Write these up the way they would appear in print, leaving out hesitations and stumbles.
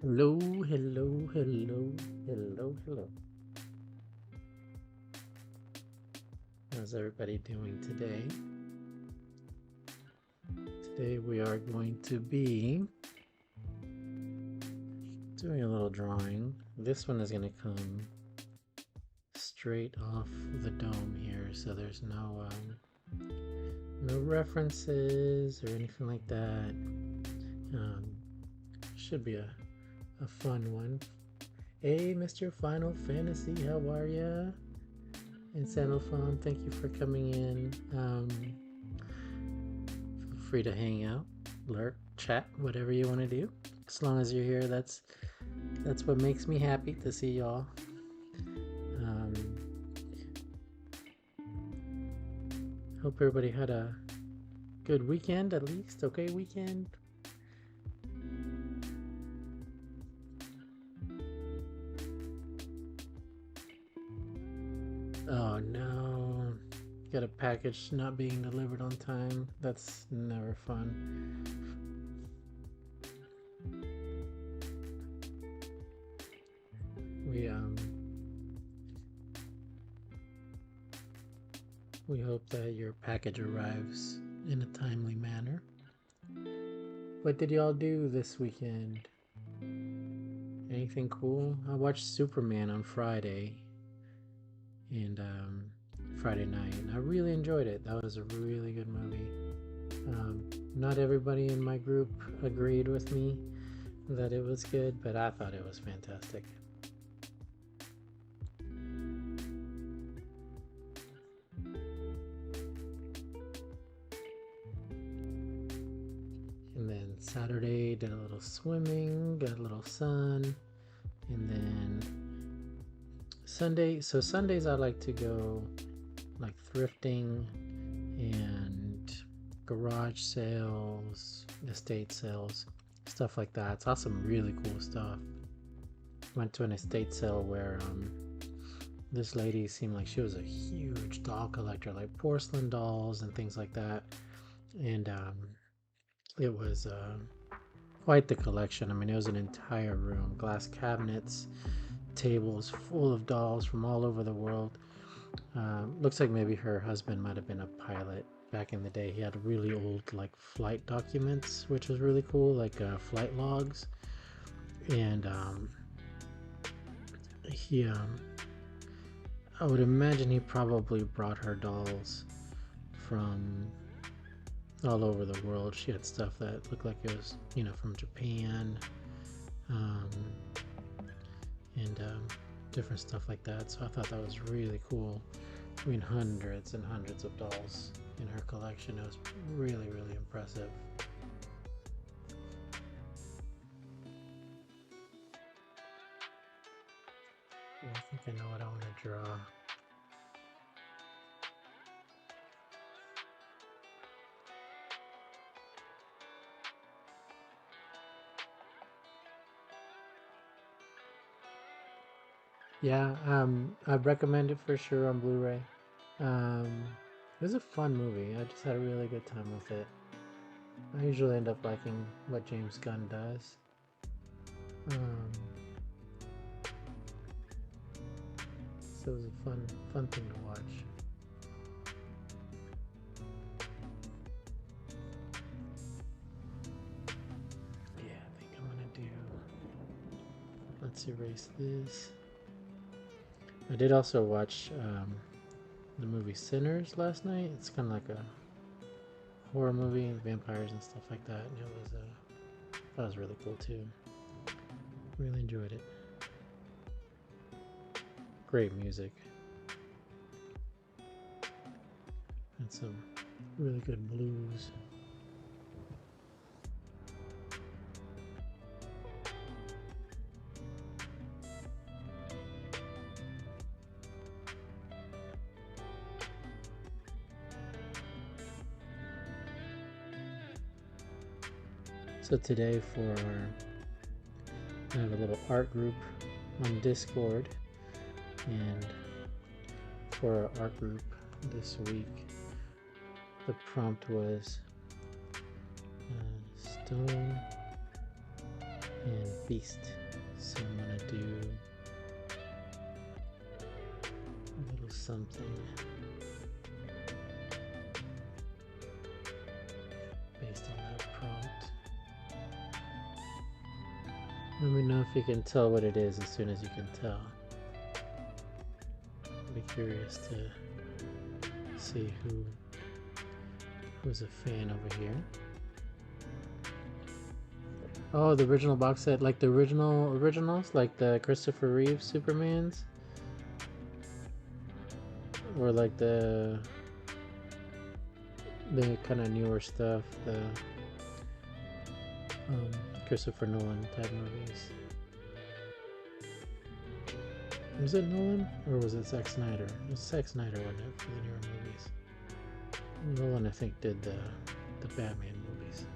Hello, hello, hello, hello, hello. How's everybody doing today? Today we are going to be doing a little drawing. This one is going to come straight off the dome here, so there's no references or anything like that. Should be a fun one. Hey, Mr. Final Fantasy, how are ya? And Sandalphone, thank you for coming in. Feel free to hang out, lurk, chat, whatever you want to do. As long as you're here, that's what makes me happy to see y'all. Hope everybody had a good weekend, at least. Okay, weekend. Oh no, got a package not being delivered on time. That's never fun. We hope that your package arrives in a timely manner. What did y'all do this weekend? Anything cool? I watched Superman on Friday and Friday night, and I really enjoyed it. That was a really good movie. Not everybody in my group agreed with me that it was good, but I thought it was fantastic. And then Saturday did a little swimming, got a little sun, and then Sunday. So Sundays I like to go like thrifting and garage sales, estate sales, stuff like that. Saw some really cool stuff. Went to an estate sale where this lady seemed like she was a huge doll collector, like porcelain dolls and things like that. And it was quite the collection. I mean, it was an entire room, glass cabinets, tables full of dolls from all over the world. Looks like maybe her husband might have been a pilot back in the day. He had really old like flight documents, which was really cool, like flight logs. And he I would imagine he probably brought her dolls from all over the world. She had stuff that looked like it was, from Japan, and different stuff like that. So I thought that was really cool. I mean, hundreds and hundreds of dolls in her collection. It was really, really impressive. I think I know what I want to draw. Yeah, I'd recommend it for sure on Blu-ray. It was a fun movie. I just had a really good time with it. I usually end up liking what James Gunn does. So it was a fun thing to watch. Yeah, I think I'm gonna do. Let's erase this. I did also watch the movie Sinners last night. It's kind of like a horror movie, vampires and stuff like that. And that was really cool too. Really enjoyed it. Great music. And some really good blues. So today I have a little art group on Discord, and for our art group this week, the prompt was stone and Beast. So I'm gonna do a little something based on that prompt. Let me know if you can tell what it is as soon as you can tell. I'd be curious to see who's a fan over here. Oh, the original box set, like the originals, like the Christopher Reeve Supermans, or like the kind of newer stuff, the Christopher Nolan type movies. Was it Nolan or was it Zack Snyder? It was Zack Snyder, wasn't it, for the newer movies? Nolan, I think, did the Batman movies.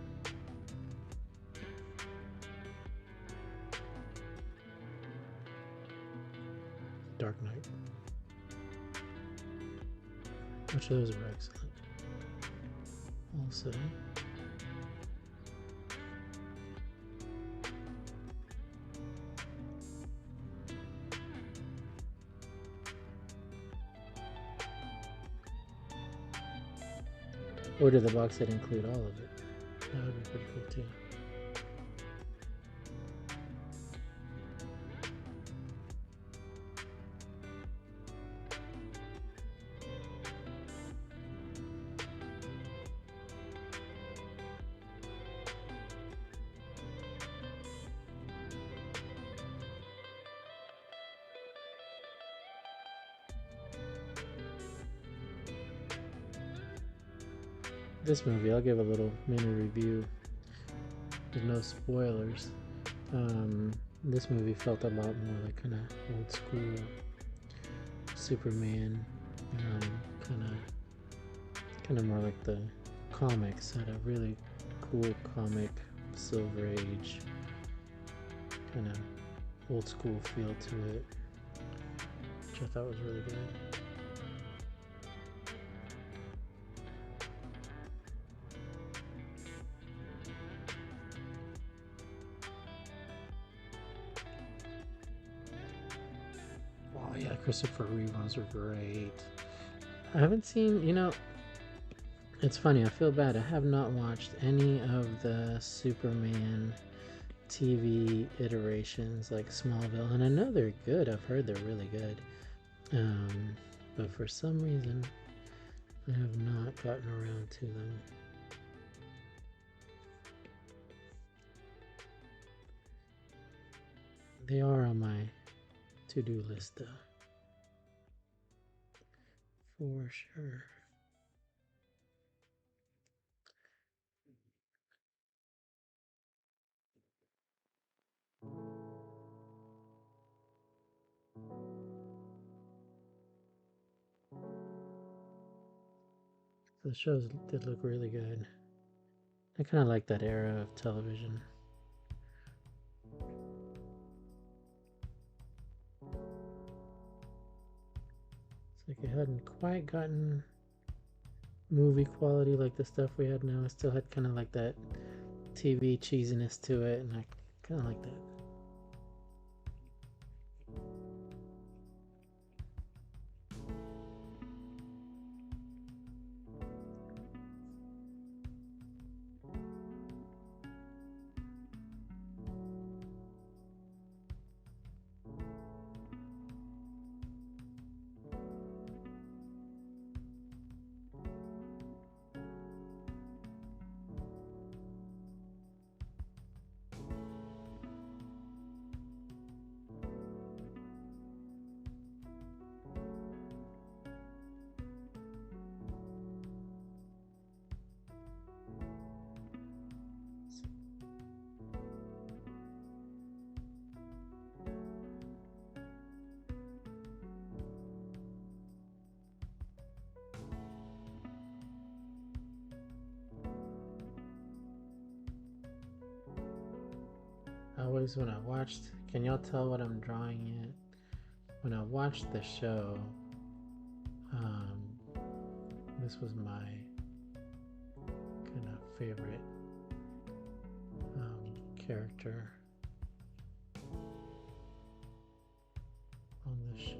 Dark Knight. Which of those were excellent. Also, or did the box set include all of it? That would be pretty cool too. This movie, I'll give a little mini review with no spoilers. This movie felt a lot more like kind of old school Superman, kind of more like the comics. Had a really cool comic, Silver Age, kind of old school feel to it, which I thought was really good. Oh yeah, Christopher Reeve ones were great. I haven't seen, it's funny, I feel bad. I have not watched any of the Superman TV iterations like Smallville, and I know they're good. I've heard they're really good. But for some reason, I have not gotten around to them. They are on my to-do list though, for sure. The shows did look really good. I kind of like that era of television. It's like it hadn't quite gotten movie quality like the stuff we had now. It still had kind of like that TV cheesiness to it, and I kind of like that. Always when I watched, can y'all tell what I'm drawing yet? When I watched the show, this was my kind of favorite character the show.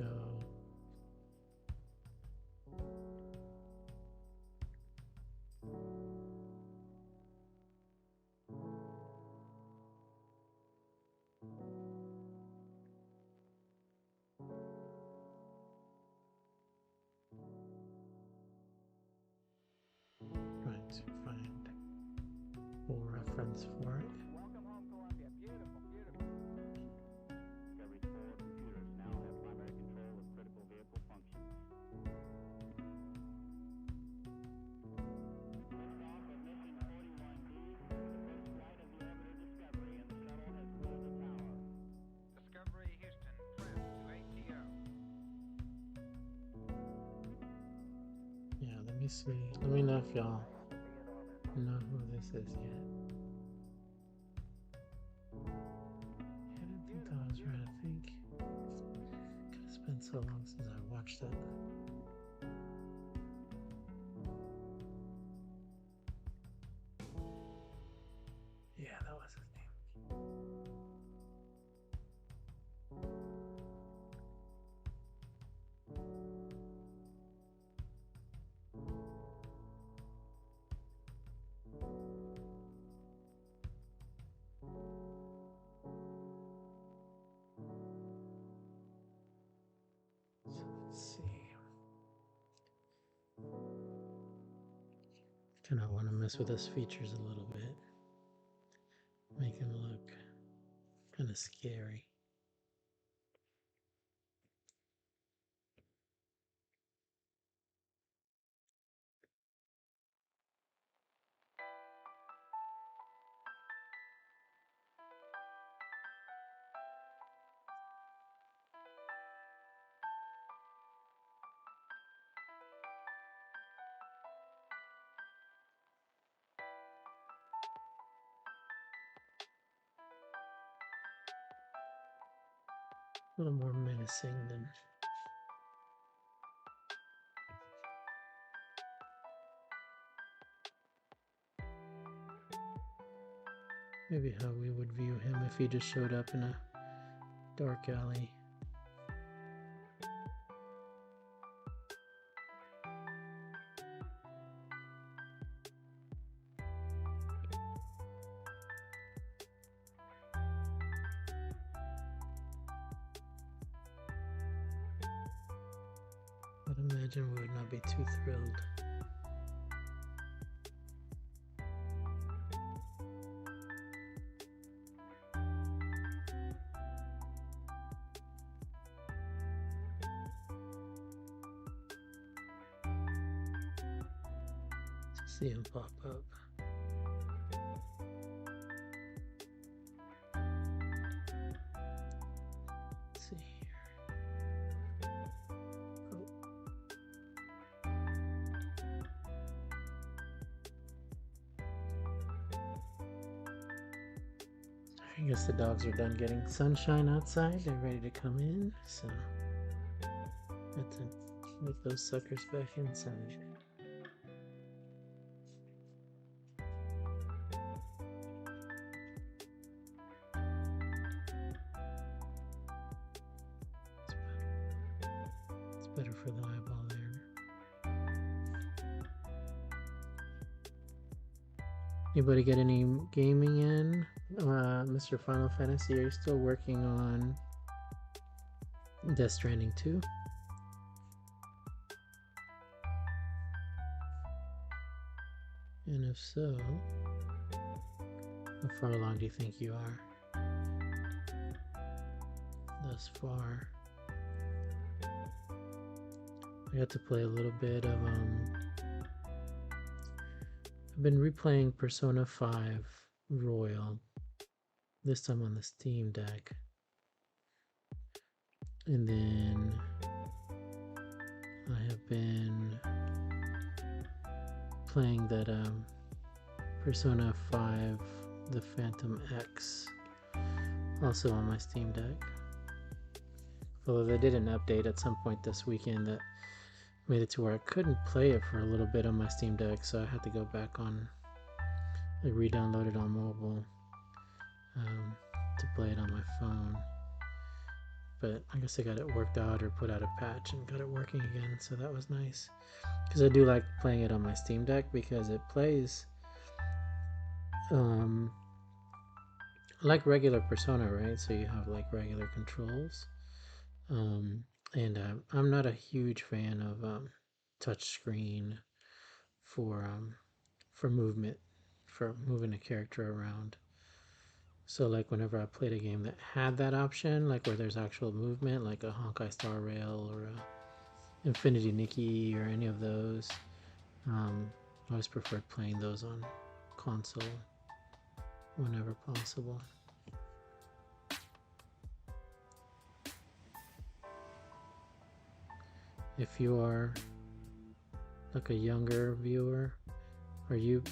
Trying to find full reference for it. Welcome home, Columbia. Beautiful, beautiful. Discovery's 4 computers now have primary control of critical vehicle functions. Liftoff of mission 41B for the first flight of the orbiter Discovery, and the shuttle has cleared the tower. Discovery, Houston, prep to ATO. Yeah, let me see. Let me know if y'all know who this is yet. Yeah, I didn't think that was right. I think it's been so long since I watched it. Yeah, that was his name. So let's see. Kind of want to mess with his features a little bit. Make him look kind of scary. A little more menacing than maybe how we would view him if he just showed up in a dark alley. I'd imagine we would not be too thrilled. To see him pop up. Let's see here. Oh. I guess the dogs are done getting sunshine outside. They're ready to come in, so got to make those suckers back inside. It's better for the eyeball there. Anybody get any gaming in? Mr. Final Fantasy, are you still working on Death Stranding 2? And if so, how far along do you think you are thus far? I got to play a little bit of I've been replaying Persona 5 Royal, this time on the Steam Deck. And then I have been playing that Persona 5 The Phantom X, also on my Steam Deck. Although they did an update at some point this weekend that made it to where I couldn't play it for a little bit on my Steam Deck, so I had to go back on, like, re-download it on mobile to play it on my phone. but I guess they got it worked out or put out a patch and got it working again, so that was nice. Because I do like playing it on my Steam Deck because it plays like regular Persona, right? So you have like regular controls. And I'm not a huge fan of touch screen for movement, for moving a character around. So like whenever I played a game that had that option, like where there's actual movement, like a Honkai Star Rail or a Infinity Nikki or any of those, I always preferred playing those on console whenever possible. If you are like a younger viewer, are you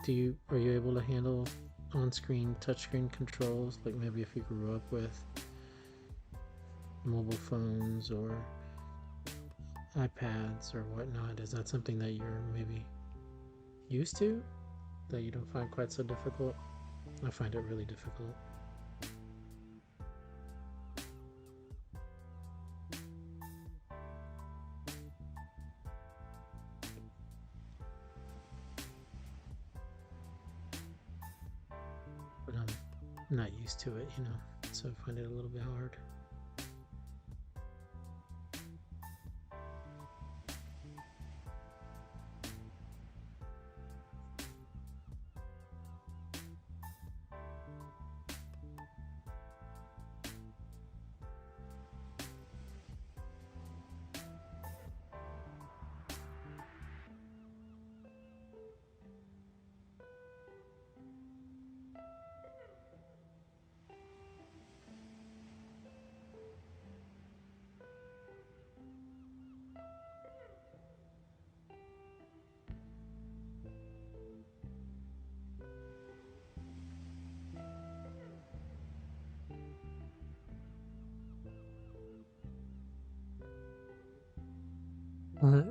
able to handle on-screen touchscreen controls? Like maybe if you grew up with mobile phones or iPads or whatnot, is that something that you're maybe used to that you don't find quite so difficult? I find it really difficult. But I'm not used to it, so I find it a little bit hard.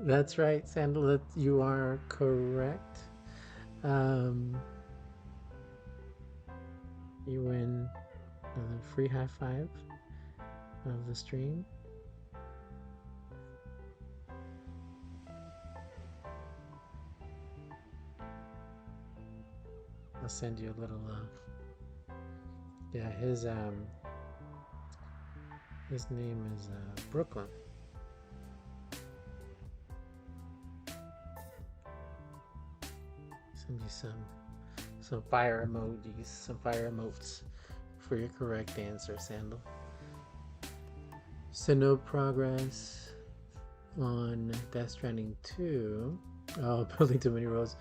That's right, Sandal. You are correct. You win a free high five of the stream. I'll send you a little. Yeah, his name is Brooklyn. Send you some fire emojis, some fire emotes for your correct answer, Sandal. So no progress on Death Stranding 2. Oh, building too many roads.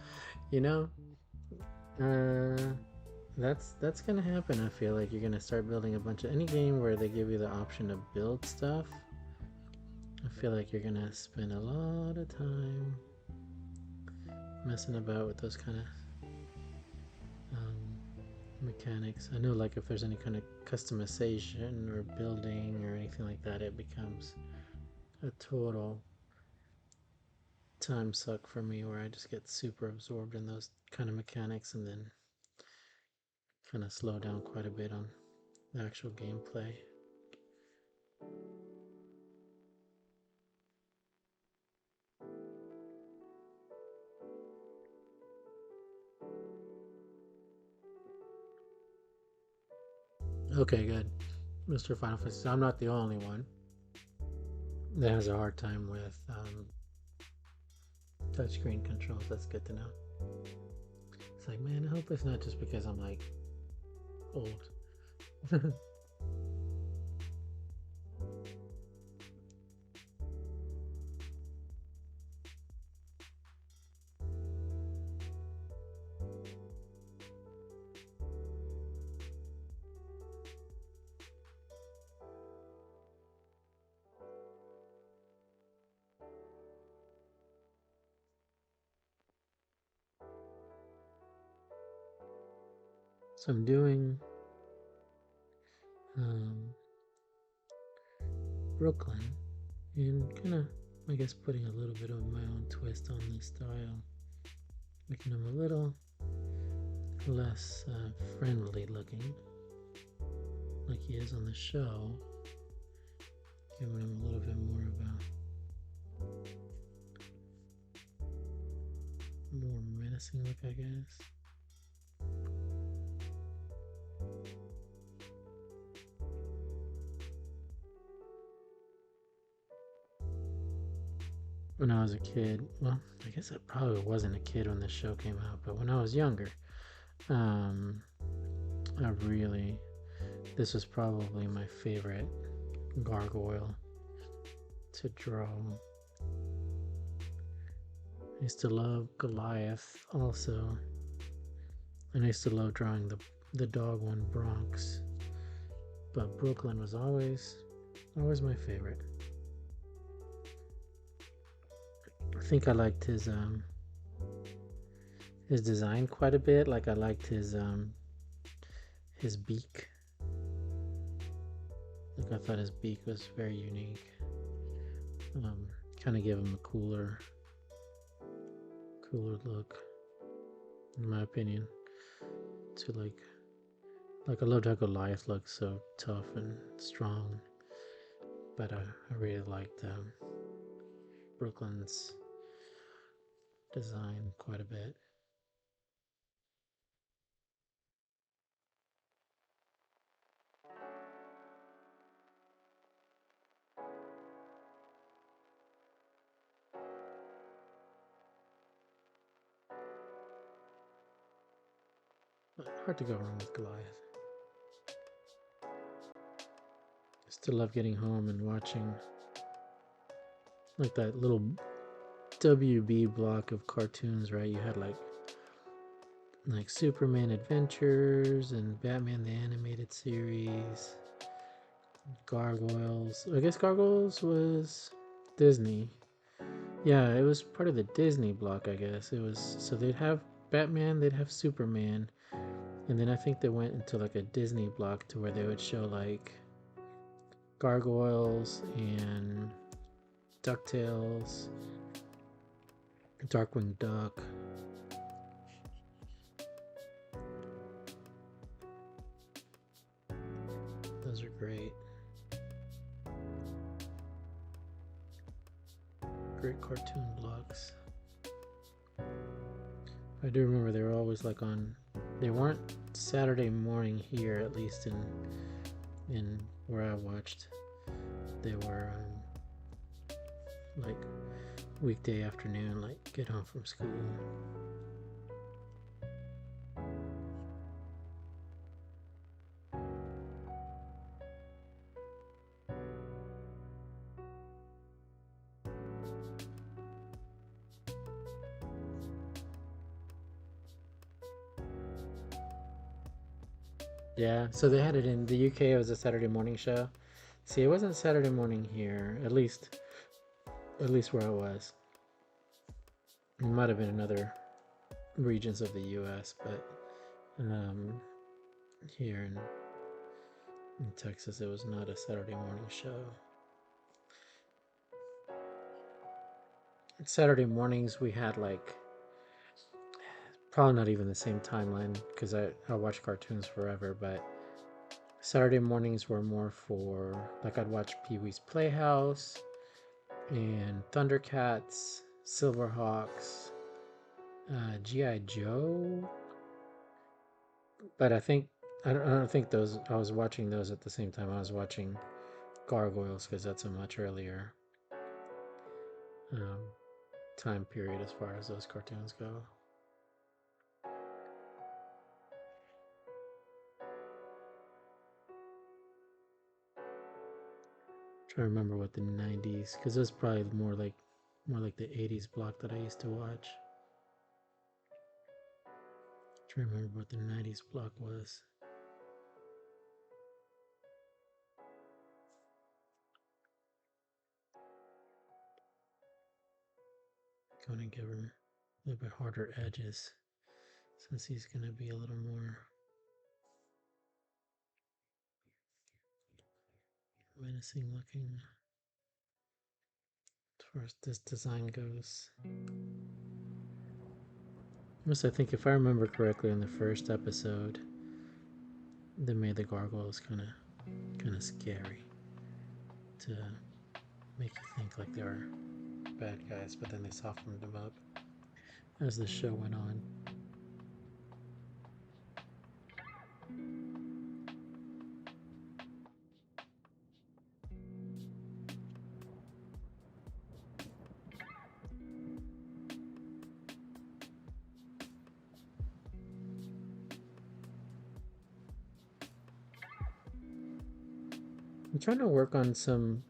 That's gonna happen. I feel like you're gonna start building a bunch of any game where they give you the option to build stuff. I feel like you're gonna spend a lot of time messing about with those kind of mechanics. I know, like, if there's any kind of customization or building or anything like that, it becomes a total time suck for me where I just get super absorbed in those kind of mechanics and then kind of slow down quite a bit on the actual gameplay. Okay, good. Mr. Final Fantasy, I'm not the only one that has a hard time with touchscreen controls. That's good to know. It's like, man, I hope it's not just because I'm like old. So I'm doing Brooklyn and kind of, I guess, putting a little bit of my own twist on the style, making him a little less friendly looking, like he is on the show, Giving him a little bit more of a more menacing look, I guess. When I was a kid, well, I guess I probably wasn't a kid when this show came out, but when I was younger, I really, this was probably my favorite gargoyle to draw. I used to love Goliath also, and I used to love drawing the dog one, Bronx, but Brooklyn was always my favorite. I think I liked his design quite a bit. Like I liked his beak. Like I thought his beak was very unique. Kind of gave him a cooler look, in my opinion. To like I loved how Goliath looked so tough and strong, but I really liked Brooklyn's design quite a bit. But hard to go wrong with Goliath. I still love getting home and watching like that little WB block of cartoons, right? You had like Superman Adventures and Batman the Animated Series, Gargoyles. I guess Gargoyles was Disney. Yeah, it was part of the Disney block, I guess. It was, so they'd have Batman, they'd have Superman, and then I think they went into like a Disney block to where they would show like Gargoyles and DuckTales, Darkwing Duck. Those are great. Great cartoon blocks. I do remember they were always like on. They weren't Saturday morning here, at least in where I watched. They were like weekday afternoon, like get home from school. Yeah, so they had it in the UK. It was a Saturday morning show. See, it wasn't Saturday morning here, at least where I was. It might have been in other regions of the US, but here in Texas, it was not a Saturday morning show. Saturday mornings, we had like probably not even the same timeline because I watched cartoons forever, but Saturday mornings were more for like I'd watch Pee-wee's Playhouse and Thundercats, Silverhawks, G.I. Joe. But I don't think those, I was watching those at the same time I was watching Gargoyles because that's a much earlier time period as far as those cartoons go. Trying to remember what the 90s, because it was probably more like the 80s block that I used to watch. Trying to remember what the 90s block was. Going to give him a little bit harder edges since he's going to be a little more menacing looking as far as this design goes. I think if I remember correctly in the first episode, they made the gargoyles kind of scary. to make you think like they were bad guys, but then they softened them up as the show went on. I'm trying to work on some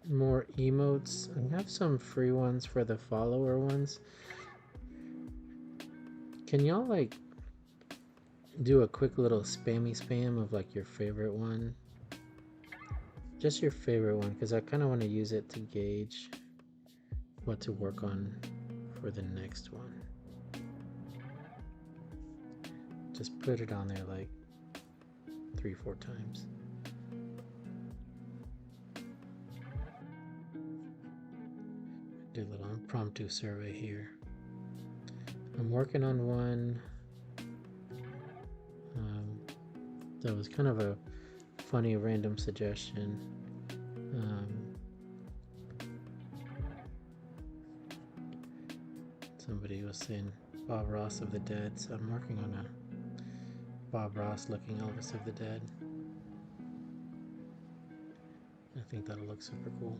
more emotes. I have some free ones for the follower ones. Can y'all like do a quick little spammy spam of like your favorite one? Just your favorite one, because I kind of want to use it to gauge what to work on for the next one. Just put it on there like 3-4 times. Do a little impromptu survey here. I'm working on one that was kind of a funny random suggestion. Somebody was saying Bob Ross of the Dead, so I'm working on a Bob Ross looking Elvis of the Dead. I think that'll look super cool.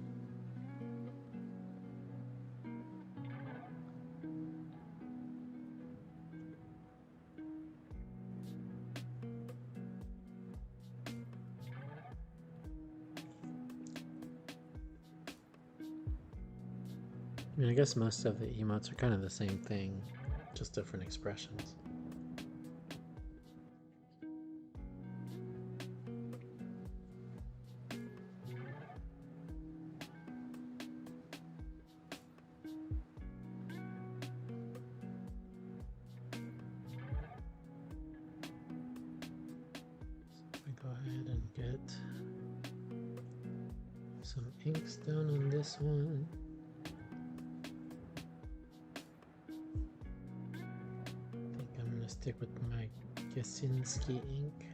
I mean, I guess most of the emotes are kind of the same thing, just different expressions. Go ahead and get some inks down on this one. I think I'm gonna stick with my Kaczynski ink.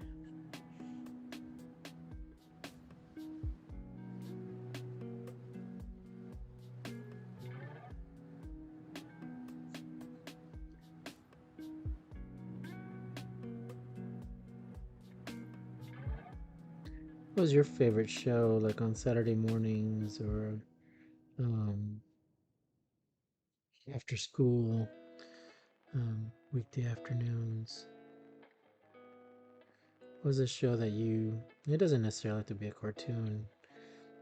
What was your favorite show, like on Saturday mornings or after school, weekday afternoons? What was a show that you? It doesn't necessarily have to be a cartoon.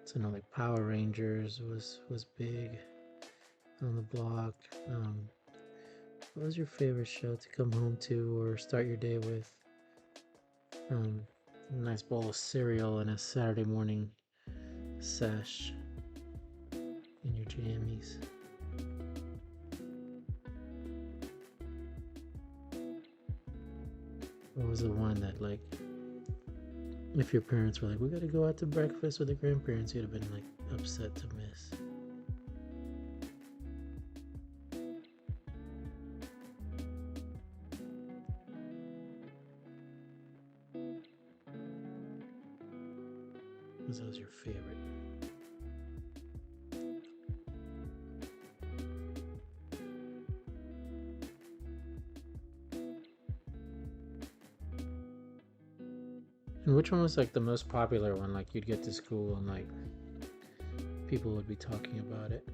So, like Power Rangers was big on the block. What was your favorite show to come home to or start your day with? A nice bowl of cereal and a Saturday morning sesh in your jammies. What was the one that, like, if your parents were like, we gotta go out to breakfast with the grandparents, you'd have been like upset to miss? What was your favorite? And which one was like the most popular one? Like you'd get to school and like people would be talking about it.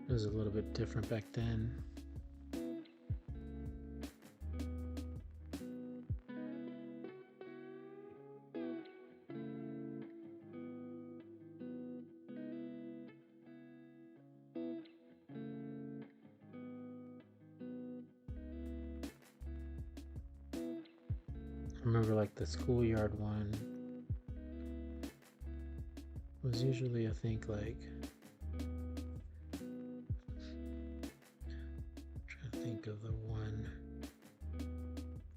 It was a little bit different back then. I remember like the schoolyard one was usually, I think, like, I'm trying to think of the one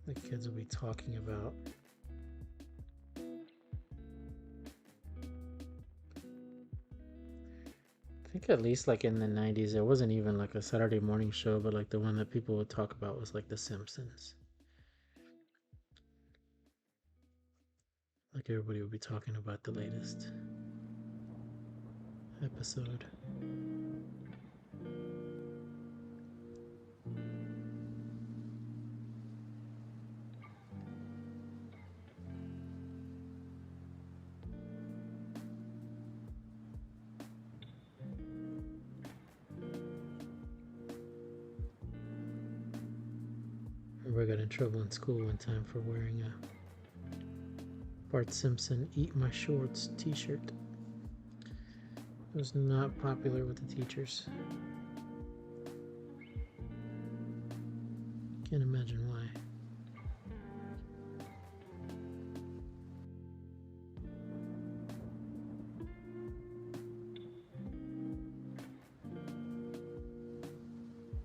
the kids will be talking about. I think at least like in the 90s, it wasn't even like a Saturday morning show, but like the one that people would talk about was like The Simpsons. everybody will be talking about the latest episode. I got in trouble in school one time for wearing a Bart Simpson "Eat My Shorts" t-shirt. It was not popular with the teachers. Can't imagine why.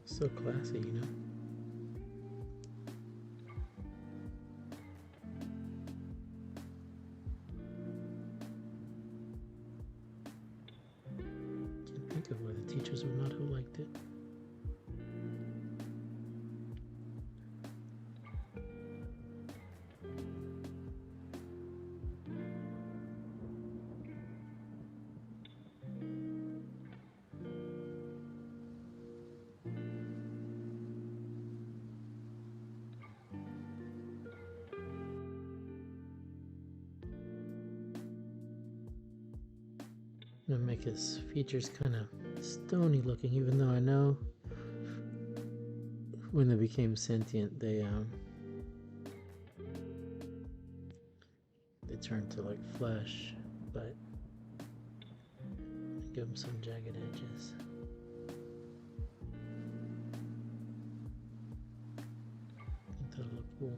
So classy, you know. Can't think of whether the teachers or not who liked it. Gonna make his features kind of stony looking, even though I know when they became sentient they turned to like flesh, but give them some jagged edges. I think that'll look cool.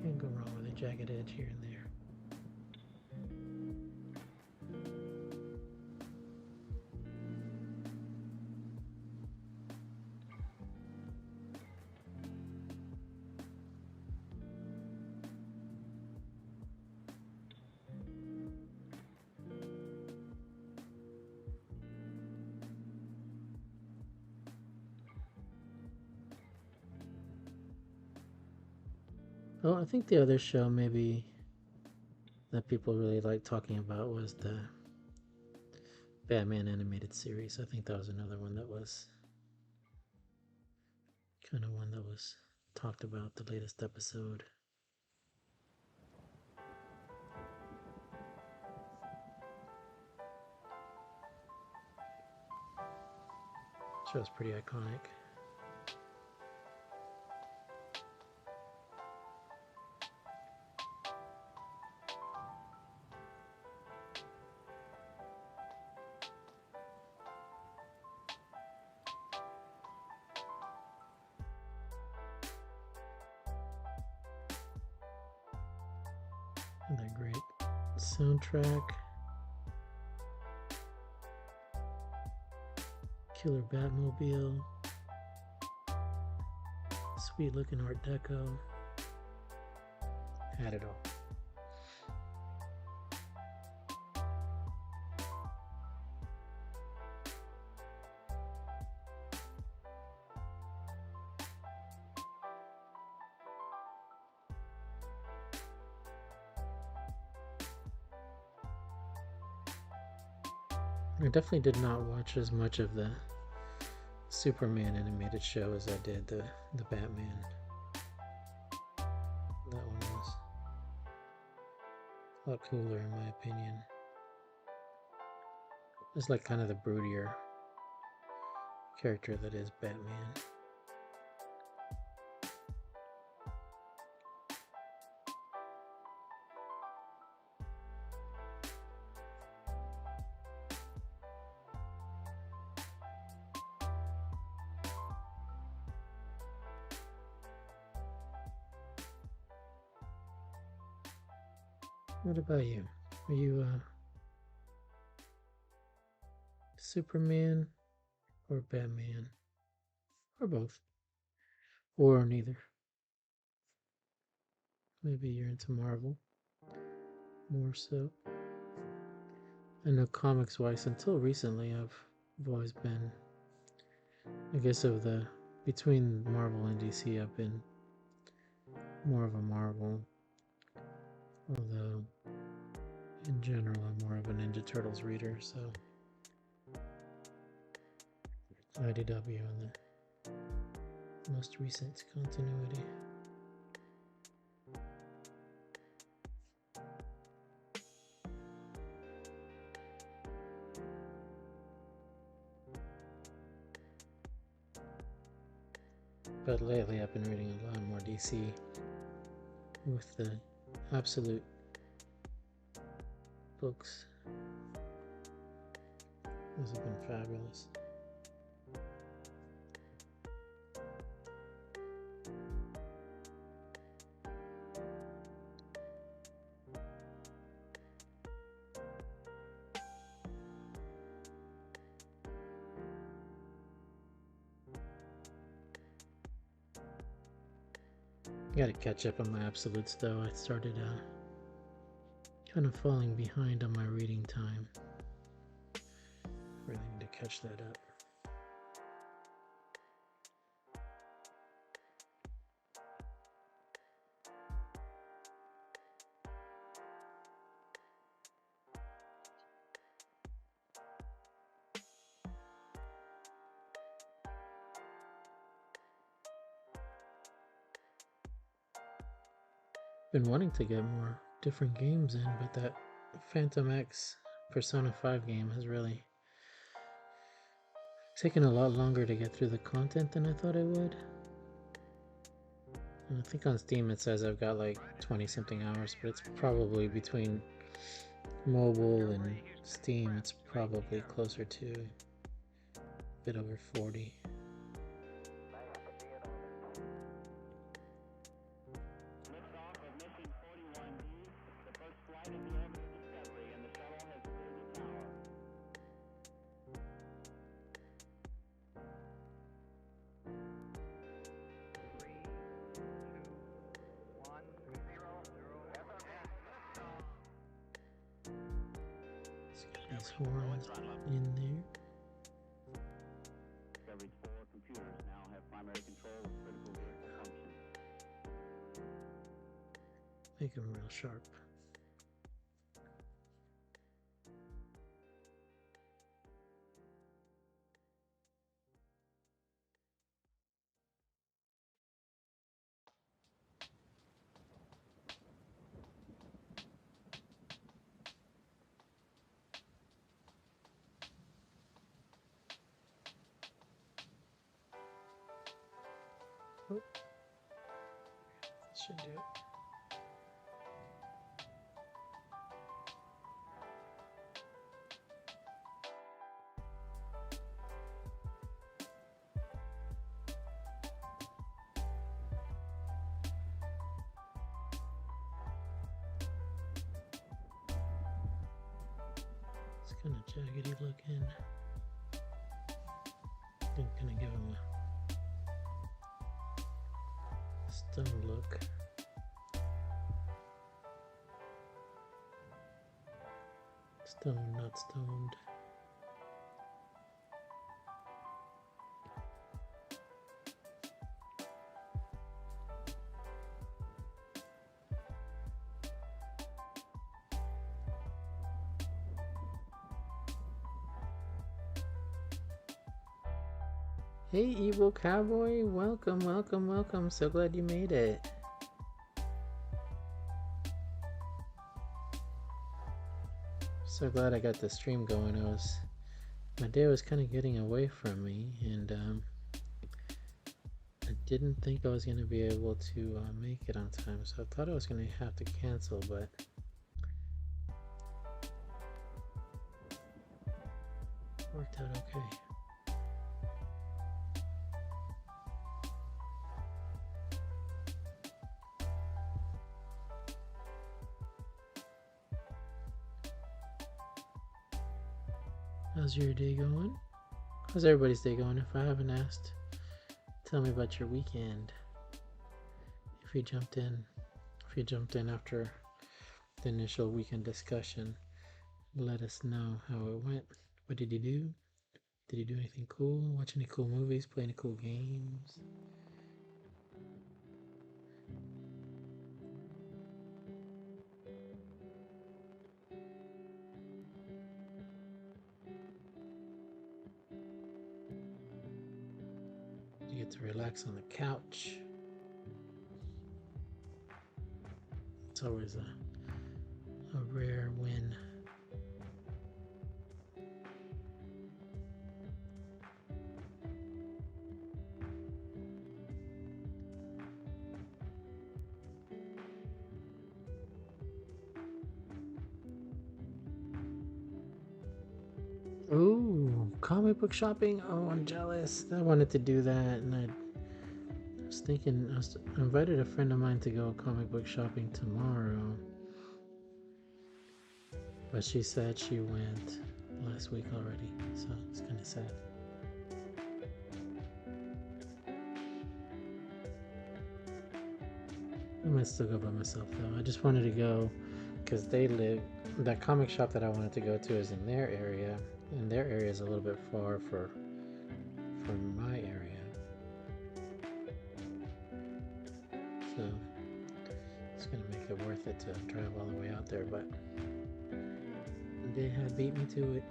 Can't go wrong with a jagged edge here and there. Oh, I think the other show maybe that people really like talking about was the Batman animated series. I think that was another one that was kind of one that was talked about, the latest episode. Show's pretty iconic. Another great soundtrack. Killer Batmobile. Sweet looking Art Deco. Had it all. I definitely did not watch as much of the Superman animated show as I did the Batman. That one was a lot cooler in my opinion. It's like kind of the broodier character that is Batman. What about you? Are you Superman or Batman? Or both? Or neither? Maybe you're into Marvel more so. I know comics wise, until recently, I've always been, I guess, between Marvel and DC, I've been more of a Marvel, although in general, I'm more of a Ninja Turtles reader, so IDW in the most recent continuity. But lately I've been reading a lot more DC with the absolute books. Those have been fabulous. Gotta catch up on my absolutes though. I started kind of falling behind on my reading time. Really need to catch that up. Been wanting to get more different games in, but that Phantom X Persona 5 game has really taken a lot longer to get through the content than I thought it would. And I think on Steam it says I've got like 20 something hours, but it's probably between mobile and Steam, it's probably closer to a bit over 40. These horns in there. Discovery's 4 computers now have primary control of critical vehicle functions. Make them real sharp. Oh, that should do it. It's kind of jaggedy looking. I'm gonna give him a stone look. Stone, not stoned. Hey, Evil Cowboy, welcome, welcome, welcome. So glad you made it. So glad I got the stream going. My day was kind of getting away from me, and I didn't think I was going to be able to make it on time, so I thought I was going to have to cancel, but worked out okay. How's your day going? How's everybody's day going? If I haven't asked, tell me about your weekend. If you jumped in if you jumped in after the initial weekend discussion. Let us know how it went. What did you do? Did you do anything cool? Watch any cool movies? Play any cool games? You get to relax on the couch. It's always a rare win. Ooh, comic book shopping. Oh, I'm jealous. I wanted to do that, and I was thinking I invited a friend of mine to go comic book shopping tomorrow, but she said she went last week already, so it's kind of sad. I might still go by myself though. I just wanted to go because that comic shop that I wanted to go to is in their area, and their area is a little bit far from my area, so it's gonna make it worth it to drive all the way out there, but they had beat me to it.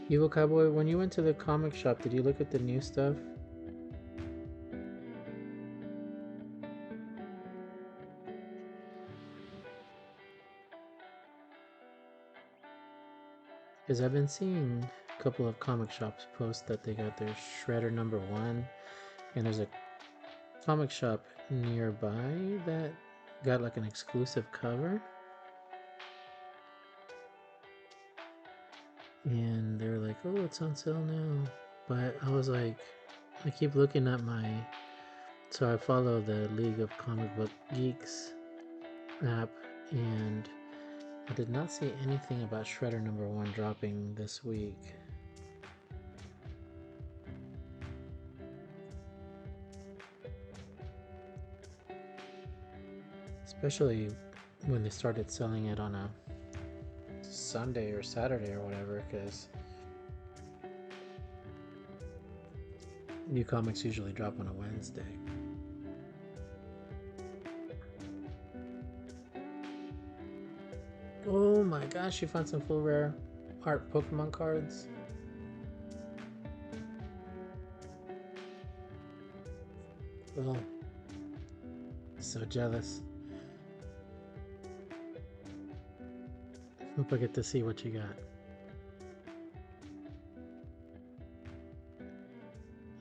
Evil Cowboy, when you went to the comic shop, did you look at the new stuff? Because I've been seeing a couple of comic shops post that they got their Shredder #1, and there's a comic shop nearby that got like an exclusive cover, and they were like, oh, it's on sale now. But I was like, I keep looking at so I follow the League of Comic Book Geeks app, and I did not see anything about Shredder #1 dropping this week. Especially when they started selling it on a Sunday or Saturday or whatever, because new comics usually drop on a Wednesday. Oh my gosh, you found some full rare art Pokemon cards. Oh, so jealous. Hope I get to see what you got.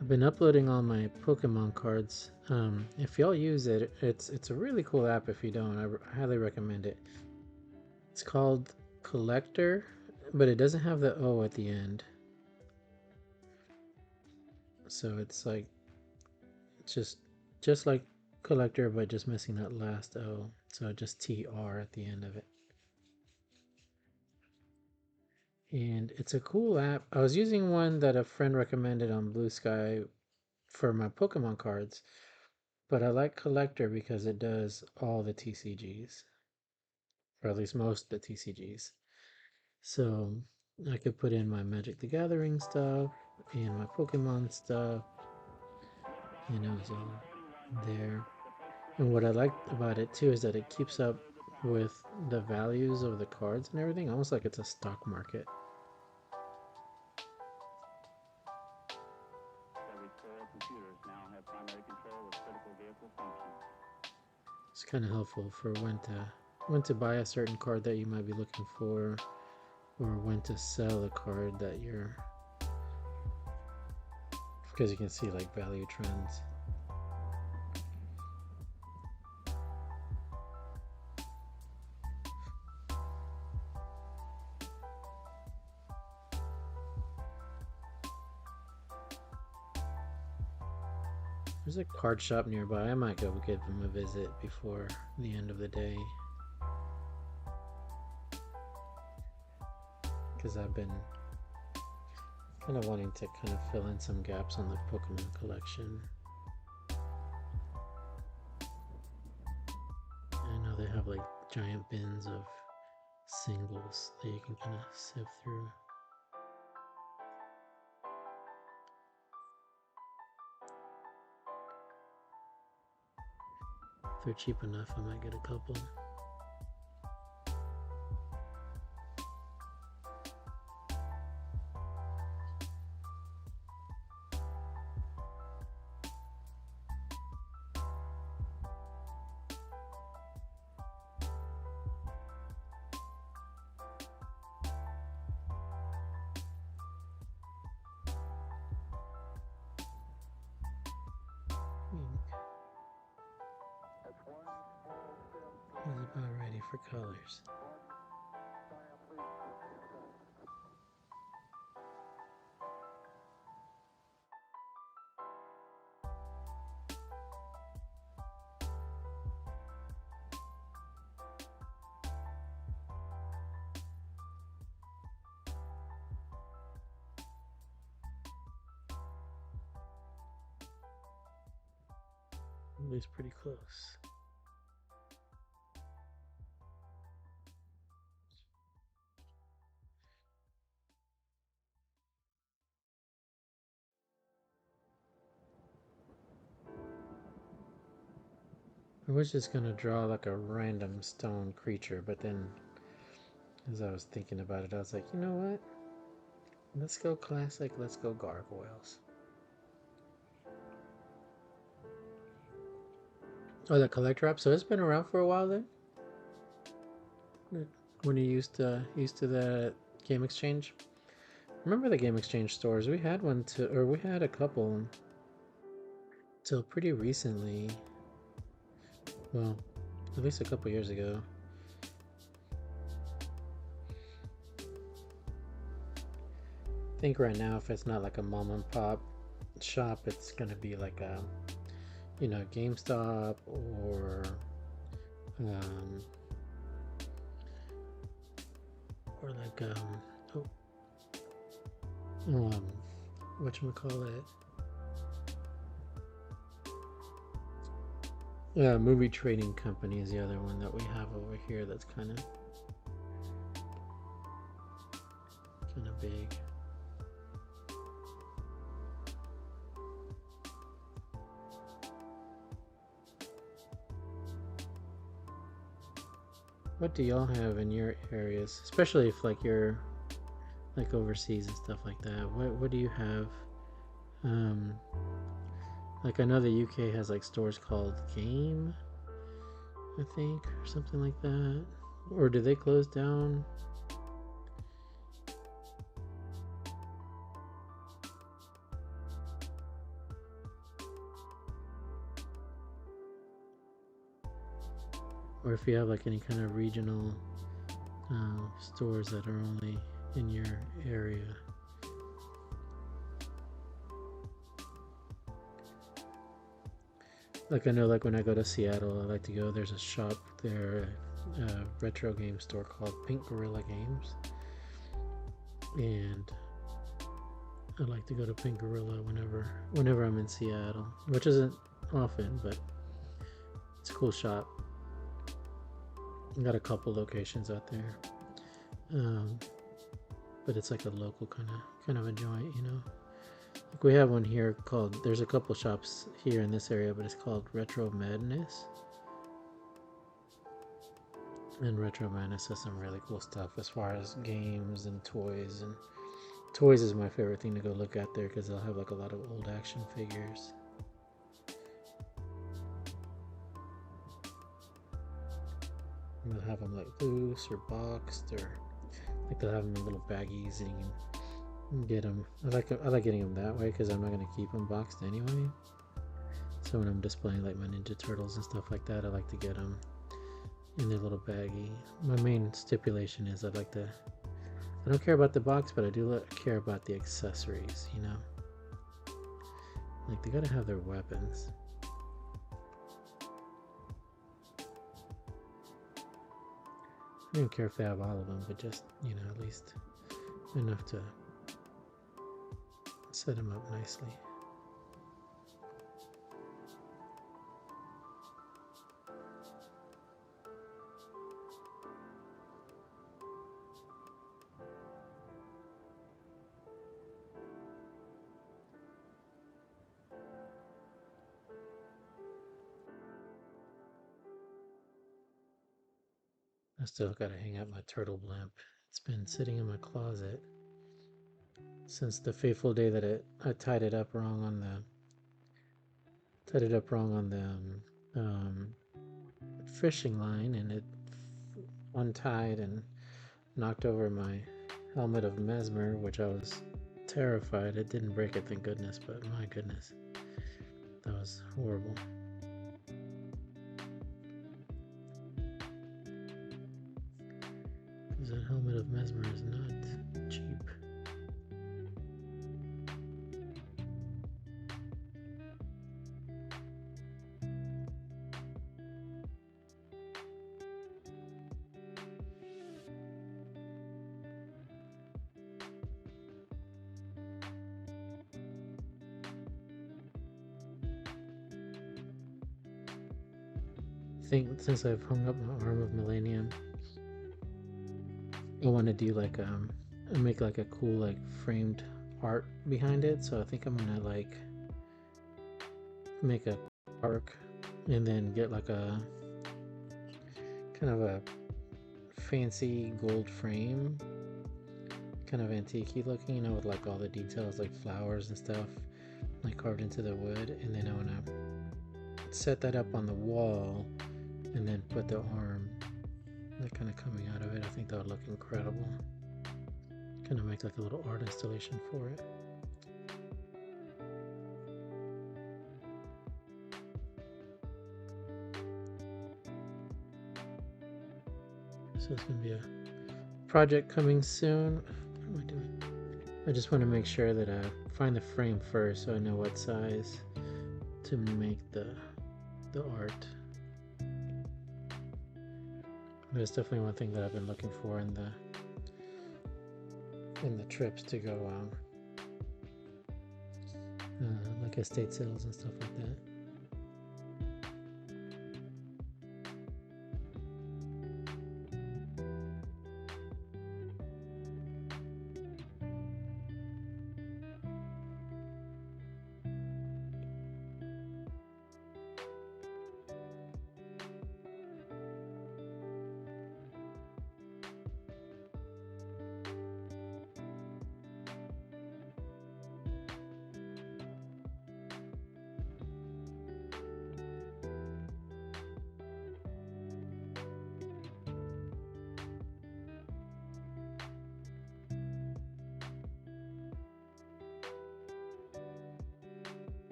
I've been uploading all my Pokemon cards. If y'all use it, it's a really cool app. If you don't, I highly recommend it. It's called Collector, but it doesn't have the O at the end. So it's like just like Collector, but just missing that last O. So just TR at the end of it. And it's a cool app. I was using one that a friend recommended on Blue Sky for my Pokemon cards, but I like Collector because it does all the TCGs, or at least most of the TCGs. So I could put in my Magic the Gathering stuff and my Pokemon stuff, and it was all there. And what I liked about it too is that it keeps up with the values of the cards and everything, almost like it's a stock market. It's kind of helpful for when to buy a certain card that you might be looking for, or when to sell a card that you're, because you can see like value trends. There's a card shop nearby. I might go give them a visit before the end of the day, because I've been kind of wanting to kind of fill in some gaps on the Pokemon collection. I know they have like giant bins of singles that you can kind of sift through. If they're cheap enough, I might get a couple. He's about ready for colors. He's pretty close. I was just gonna draw like a random stone creature, but then as I was thinking about it, I was like, you know what? Let's go classic, let's go gargoyles. Oh, the collector app. So it's been around for a while then? When you used to the Game Exchange? Remember the Game Exchange stores? We had one or we had a couple till pretty recently. Well, at least a couple years ago. I think right now, if it's not like a mom and pop shop, it's gonna be like a, you know, GameStop or like whatchamacallit? Yeah, Movie Trading Company is the other one that we have over here that's kind of big. What do y'all have in your areas, especially if like you're like overseas and stuff like that? What do you have? Like I know the UK has like stores called Game, I think, or something like that. Or did they close down? Or if you have like any kind of regional stores that are only in your area. Like I know, like when I go to Seattle, I like to go. There's a shop there, a retro game store called Pink Gorilla Games, and I like to go to Pink Gorilla whenever I'm in Seattle, which isn't often, but it's a cool shop. Got a couple locations out there, but it's like a local kind of a joint, you know. Like we have one here called. There's a couple shops here in this area, but it's called Retro Madness. And Retro Madness has some really cool stuff as far as games and toys. And toys is my favorite thing to go look at there because they'll have like a lot of old action figures. They'll have them like loose or boxed, or like they'll have them in little baggies and you can get them. I like getting them that way because I'm not going to keep them boxed anyway. So when I'm displaying like my Ninja Turtles and stuff like that, I like to get them in their little baggie. My main stipulation is I don't care about the box, but I do care about the accessories, you know. Like they gotta have their weapons. I don't care if they have all of them, but just, you know, at least enough to set him up nicely. I still gotta hang up my turtle blimp. It's been sitting in my closet since the fateful day that I tied it up wrong on the fishing line, and it untied and knocked over my helmet of mesmer, which I was terrified. It didn't break it, thank goodness, but my goodness, that was horrible. Because that helmet of mesmer is not cheap. I think since I've hung up my Arm of Millennium, I want to do like make like a cool like framed art behind it. So I think I'm gonna like make a arc and then get like a kind of a fancy gold frame, kind of antique-y looking, you know, with like all the details like flowers and stuff like carved into the wood. And then I want to set that up on the wall and then put the arm like kind of coming out of it. I think that would look incredible. Kind of make like a little art installation for it. So it's gonna be a project coming soon. What am I doing? I just want to make sure that I find the frame first so I know what size to make the art. There's definitely one thing that I've been looking for in the trips to go like estate sales and stuff like that.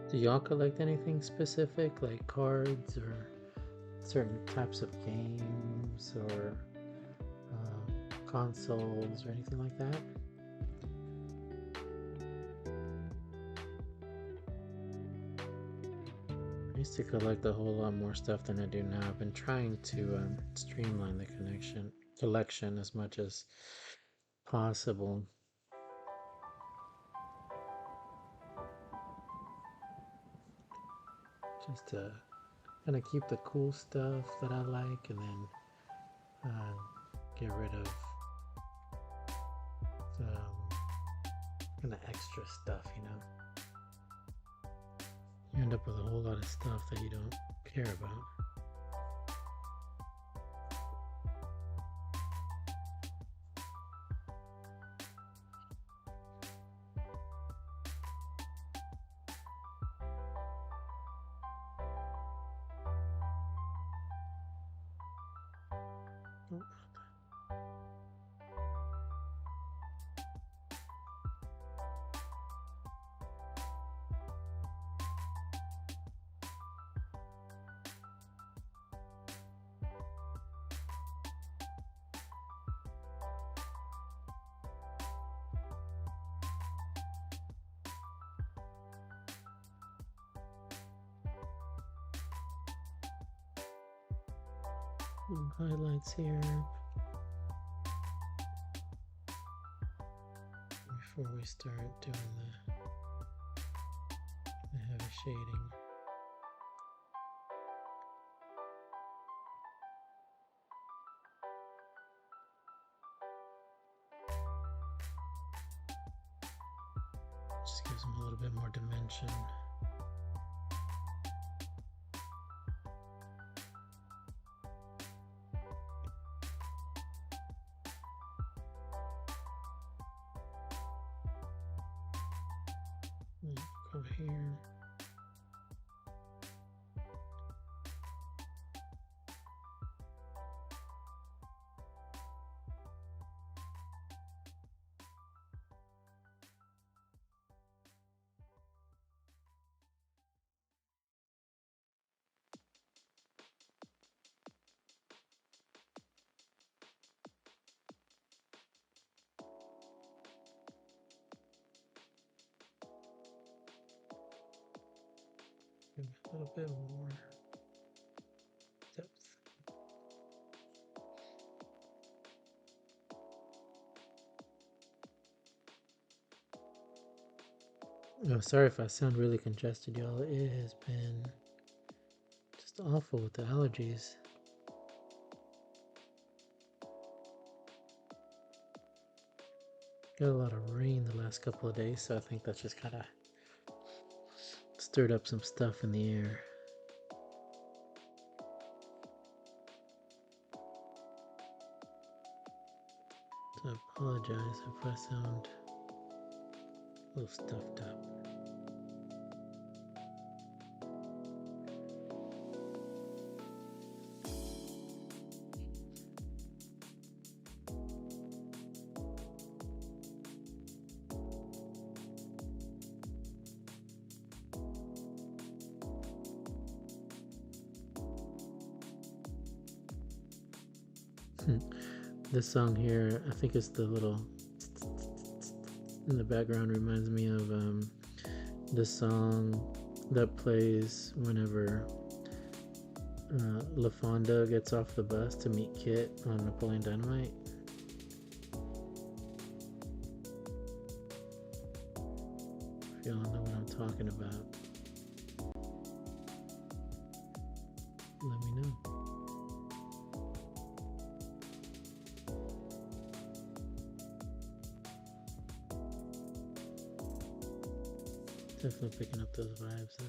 Do y'all collect anything specific, like cards or certain types of games or consoles or anything like that? I used to collect a whole lot more stuff than I do now. I've been trying to streamline the collection as much as possible. Just to kind of keep the cool stuff that I like, and then get rid of kind of extra stuff, you know. You end up with a whole lot of stuff that you don't care about. Highlights here. before we start doing the heavy shading. Just gives them a little bit more dimension. Over here. A little bit more depth. Oh, sorry if I sound really congested, y'all. It has been just awful with the allergies. Got a lot of rain the last couple of days, so I think that's just kind of stirred up some stuff in the air. So I apologize if I sound a little stuffed up. This song here, I think it's the little in the background, reminds me of the song that plays whenever LaFonda gets off the bus to meet Kit on Napoleon Dynamite. If y'all know what I'm talking about, let me know. Definitely picking up those vibes though.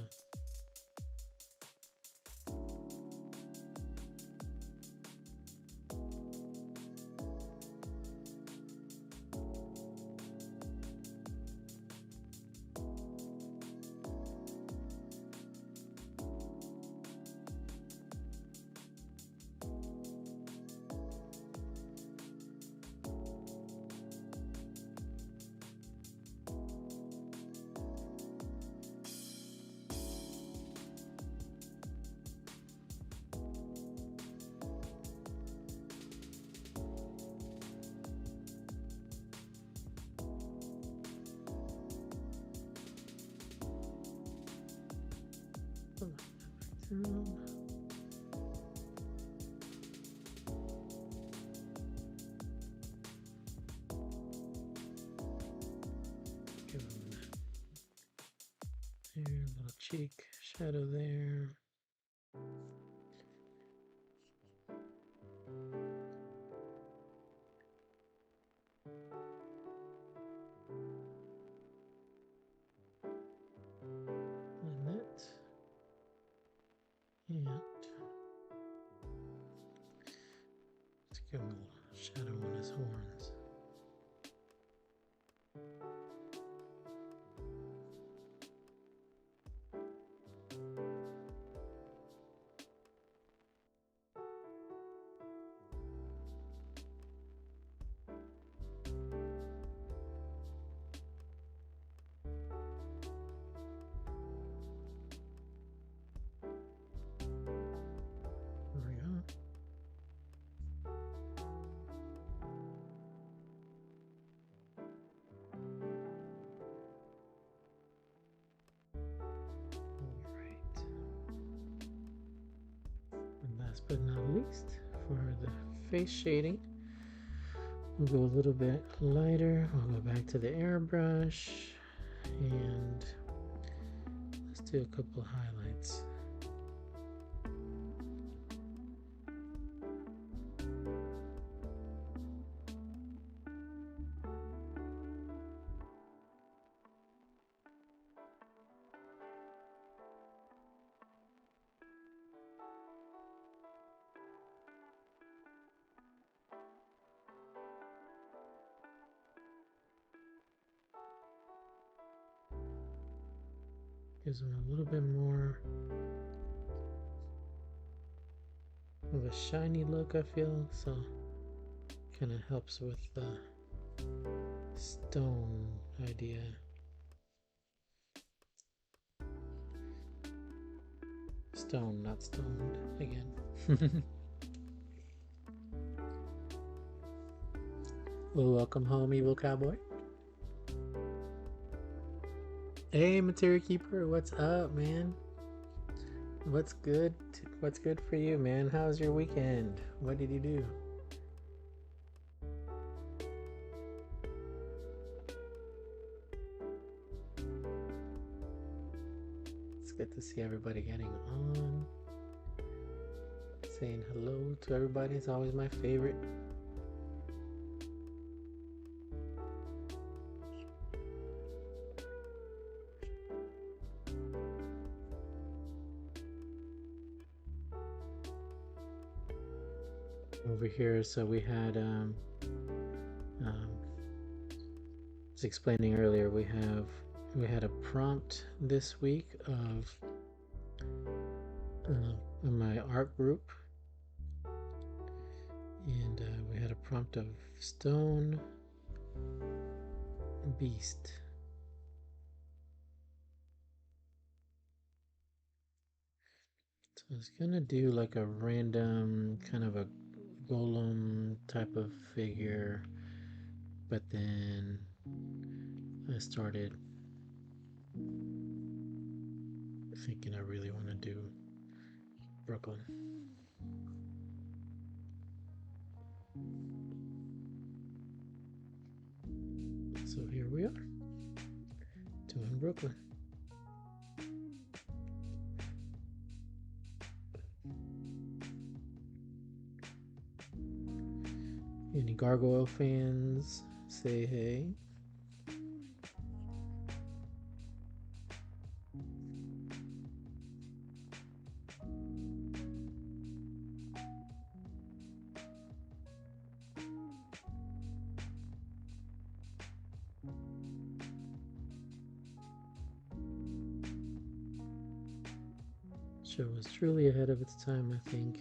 Give him that. There, little cheek shadow there. Lynette. And let's give him a little shadow on his horns. There we go. And last but not least, for the face shading, We'll go a little bit lighter. We'll go back to the airbrush and let's do a couple highlights. Gives them a little bit more of a shiny look, I feel, so kind of helps with the stone idea. Stone, not stoned, again. Well, welcome home, Evil Cowboy. Hey, Material Keeper, what's up, man? What's good? What's good for you, man? How's your weekend? What did you do? It's good to see everybody getting on. Saying hello to everybody is always my favorite. Over here, so we had I was explaining earlier, we had a prompt this week of in my art group, and we had a prompt of stone beast. So I was gonna do like a random kind of a golem type of figure, but then I started thinking I really want to do Brooklyn. So here we are, doing Brooklyn. Any Gargoyle fans, say hey. Show was truly ahead of its time, I think.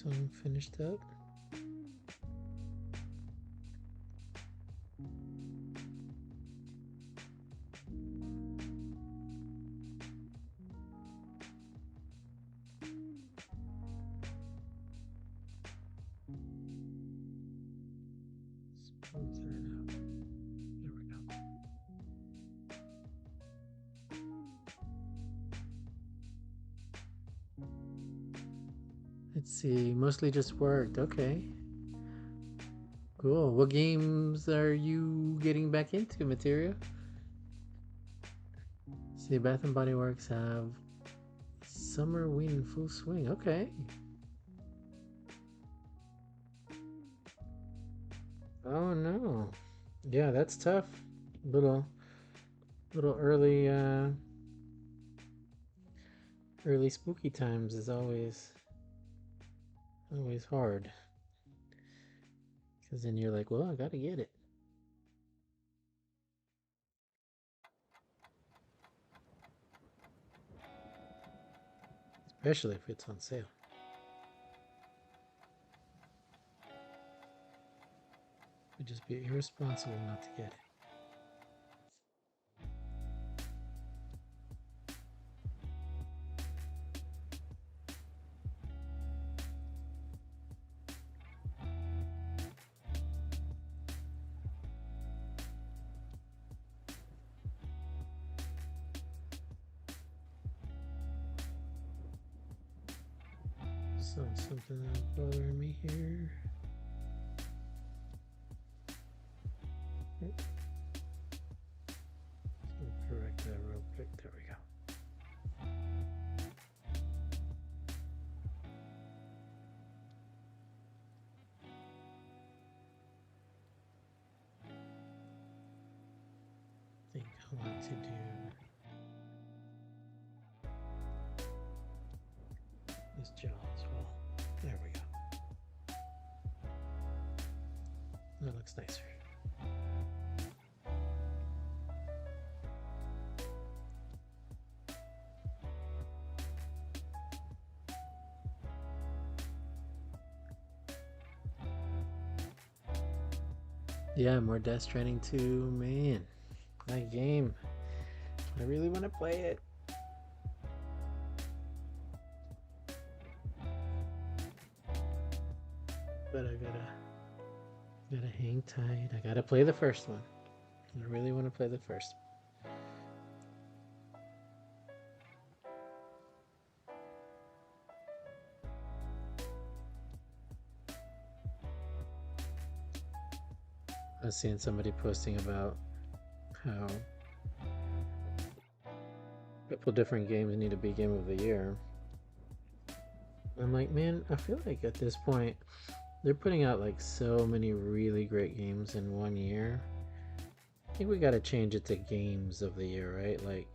Tongue finished up. Smooth it out. There we go. Let's see, mostly just worked. Okay. Cool. What games are you getting back into, Materia? See, Bath and Body Works have Summer Wind Full Swing. Okay. Oh no. Yeah, that's tough. Little early early spooky times is always hard, because then you're like, well, I gotta get it. Especially if it's on sale. It'd just be irresponsible not to get it. So something that's bothering me here. Correct that real quick. There we go. I think I want to do this jaw as well. There we go. That looks nicer. Yeah, more Death Stranding 2, man. That game. I really want to play it. But I gotta hang tight. I gotta play the first one. I really want to play the first. I was seeing somebody posting about how a couple different games need to be Game of the Year. I'm like, man, I feel like at this point they're putting out like so many really great games in one year. I think we gotta change it to Games of the Year, right? Like,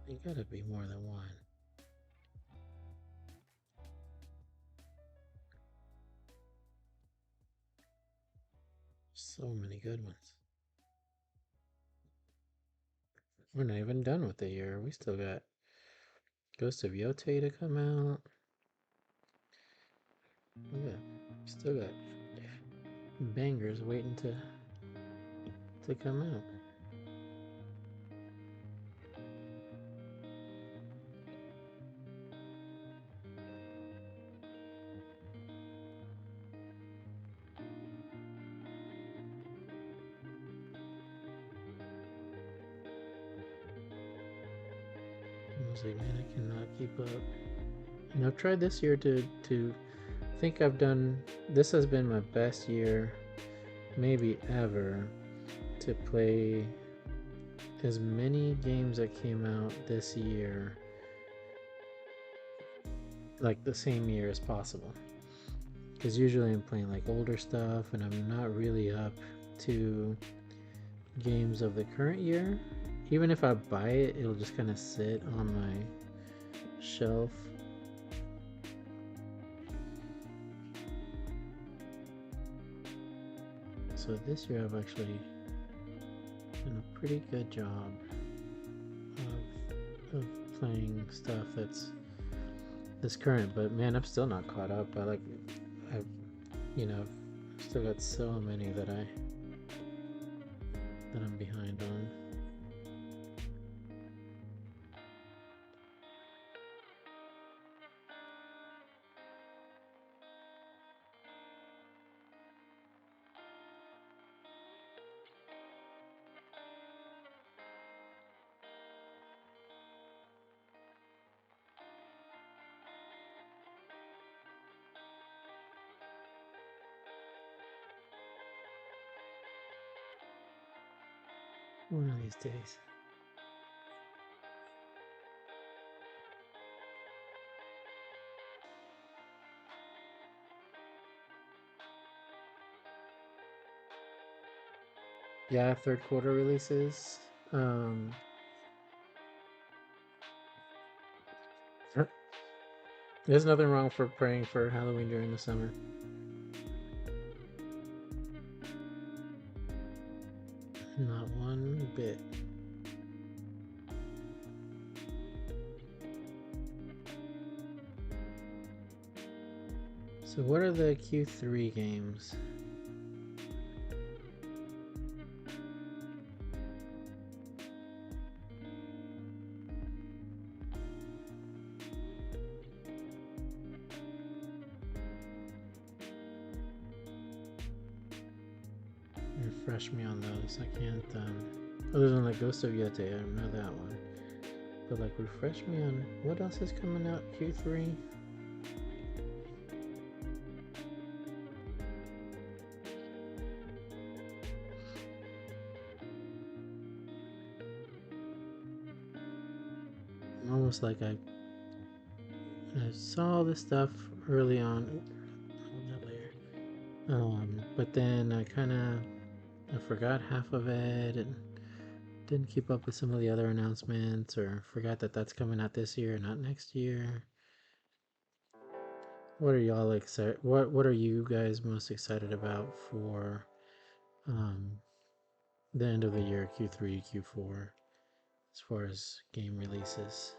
it gotta be more than one. So many good ones. We're not even done with the year. We still got Ghost of Yote to come out. We still got bangers waiting to come out. I was like, man, I cannot keep up. And I've tried this year to think I've done. This has been my best year, maybe ever, to play as many games that came out this year, like the same year as possible. Because usually I'm playing like older stuff, and I'm not really up to games of the current year. Even if I buy it, it'll just kind of sit on my shelf. So this year I've actually done a pretty good job of playing stuff that's this current, but man, I'm still not caught up. I've still got so many that I'm behind on. One of these days. Yeah, third quarter releases. Um, there's nothing wrong for praying for Halloween during the summer. Not one bit. So what are the Q3 games? Refresh me on those. I can't, other than like Ghost of Yete, I don't know that one. But like refresh me on what else is coming out Q3? Almost like I saw this stuff early on, but then I forgot half of it and didn't keep up with some of the other announcements, or forgot that that's coming out this year, not next year. What are y'all excited? What are you guys most excited about for the end of the year, Q3, Q4, as far as game releases?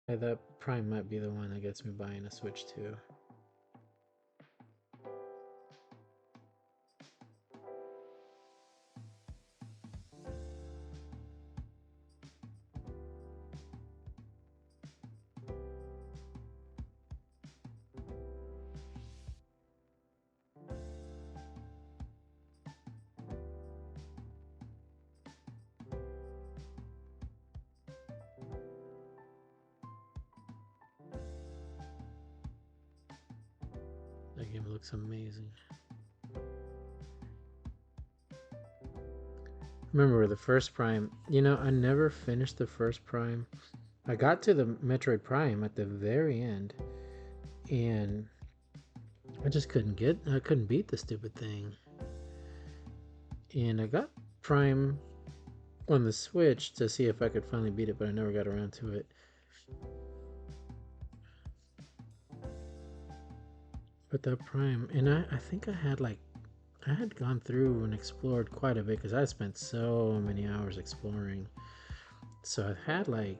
That Prime might be the one that gets me buying a Switch too. That game looks amazing. Remember the first Prime, you know, I never finished the first Prime. I got to the Metroid Prime at the very end, and I just I couldn't beat the stupid thing. And I got Prime on the Switch to see if I could finally beat it, but I never got around to it. But that Prime, and I think I had gone through and explored quite a bit because I spent so many hours exploring. So I had I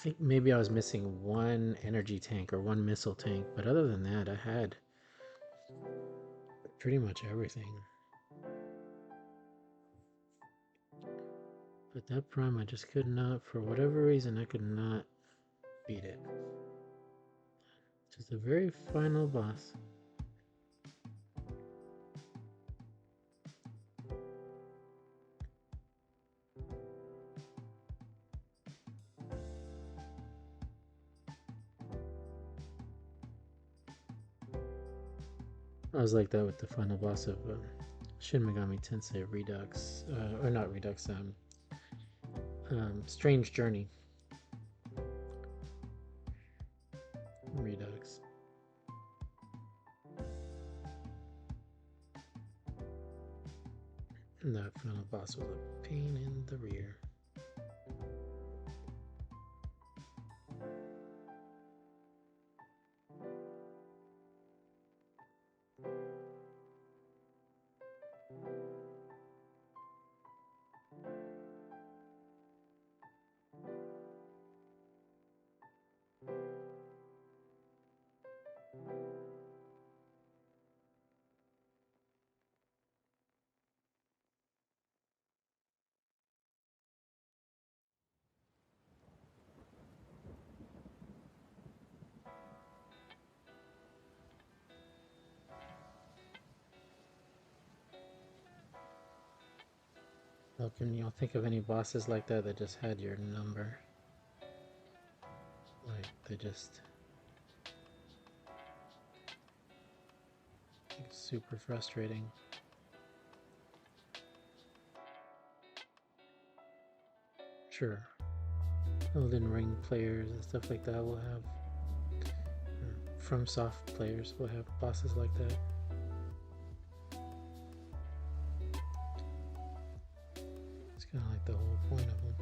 think maybe I was missing one energy tank or one missile tank, but other than that, I had pretty much everything. But that Prime, I just could not, for whatever reason, I could not beat it. Just the very final boss. I was like that with the final boss of Shin Megami Tensei Redux, or not Redux, Strange Journey. Redux. And that final boss was a pain in the rear. Well, can you think of any bosses like that that just had your number? Like, they just... super frustrating. Sure. Elden Ring players and stuff like that will have... From Soft players will have bosses like that. It's kind of like the whole point of them.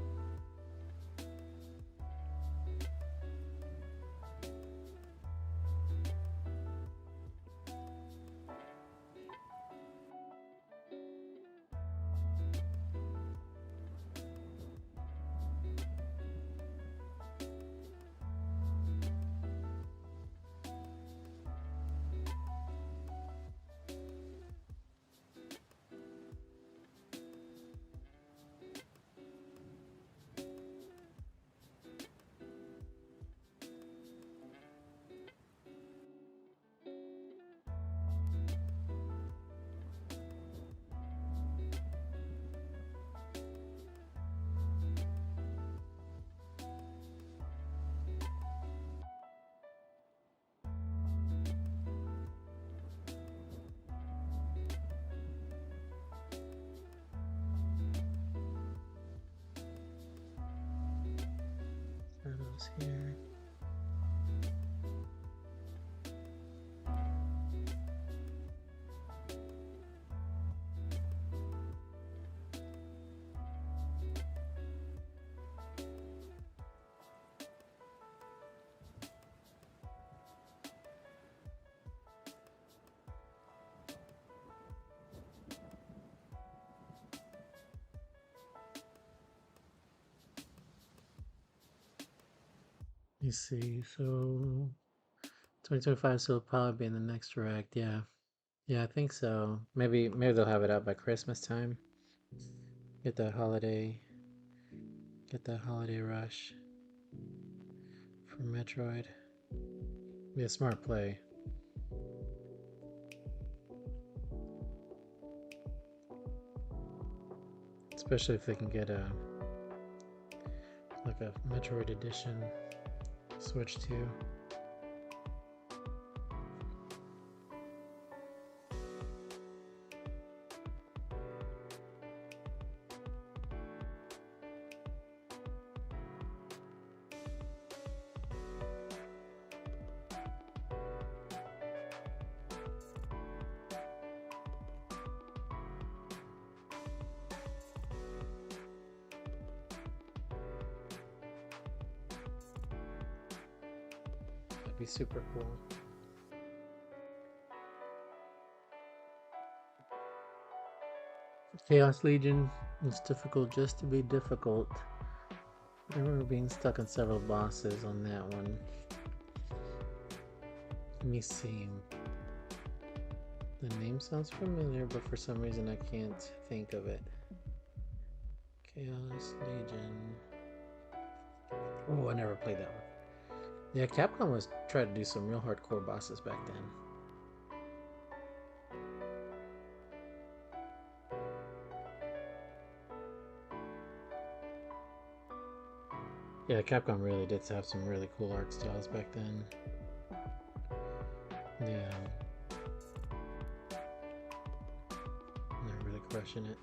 Kratos here. You see, so 2025, so it'll probably be in the next direct. Yeah, yeah, I think so. Maybe they'll have it out by Christmas time. Get that holiday rush for Metroid. Be a smart play. Especially if they can get a Metroid edition Switch 2. Be super cool. Chaos Legion is difficult just to be difficult. I remember being stuck on several bosses on that one. Let me see. The name sounds familiar, but for some reason I can't think of it. Chaos Legion. Oh, I never played that one. Yeah, Capcom was trying to do some real hardcore bosses back then. Yeah, Capcom really did have some really cool art styles back then. Yeah. They're really crushing it.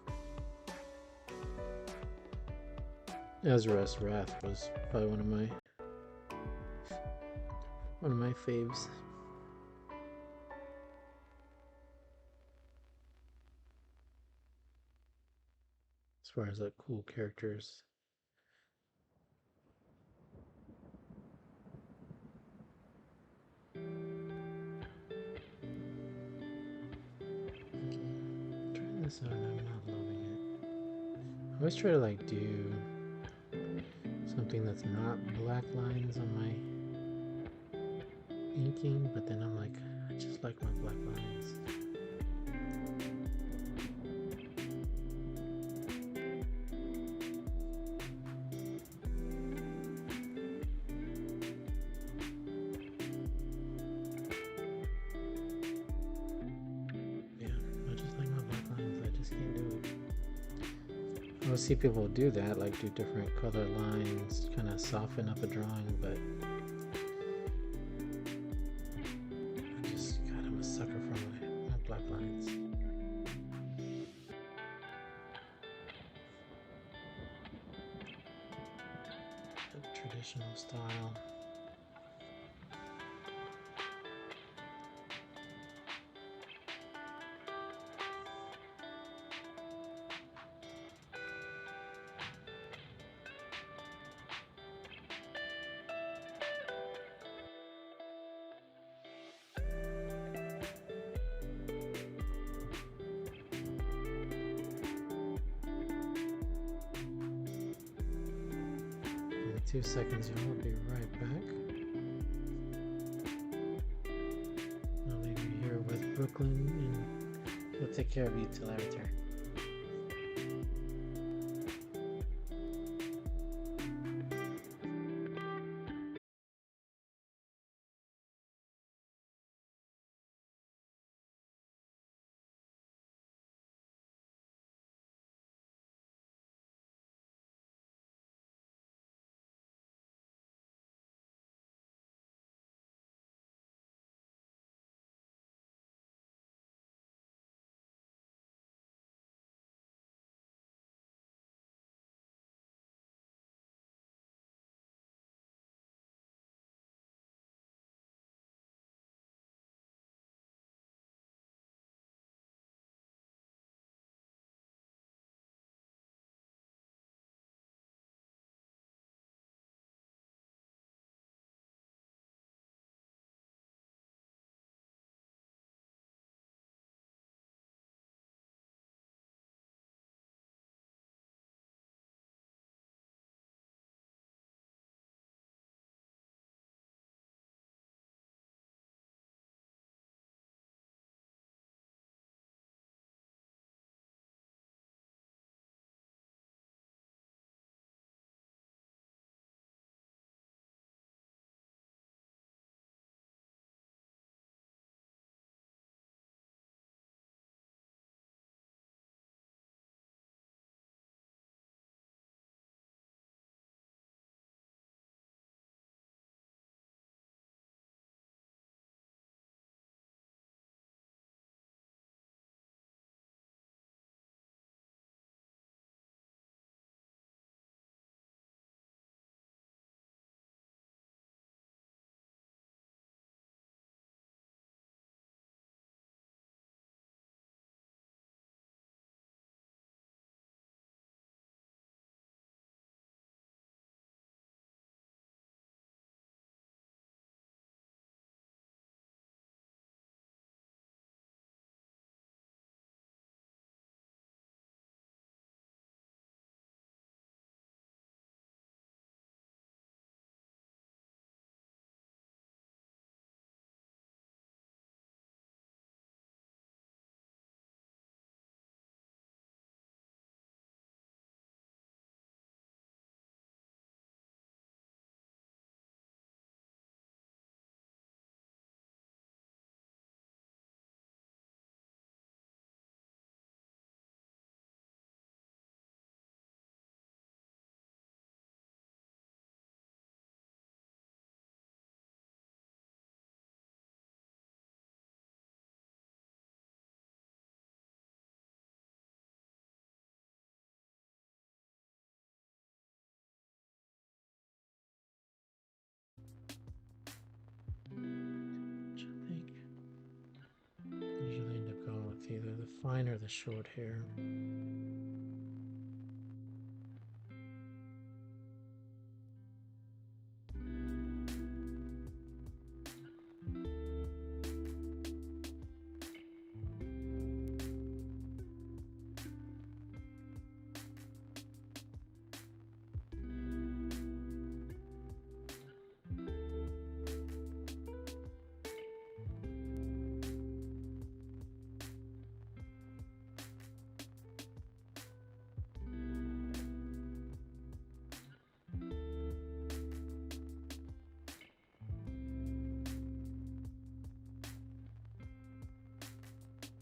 Azra's Wrath was probably one of my faves. As far as like cool characters. Trying this out and I'm not loving it. I always try to like do something that's not black lines on my inking, but then I'm like, I just like my black lines. Yeah, I just like my black lines. I just can't do it. I'll see people do that, like do different color lines, kind of soften up a drawing, but God, I'm a sucker for my black lines. The traditional style. Give me 2 seconds, y'all. I'll be right back. I'll leave you here with Brooklyn, and he'll take care of you till I return. fine or the short hair?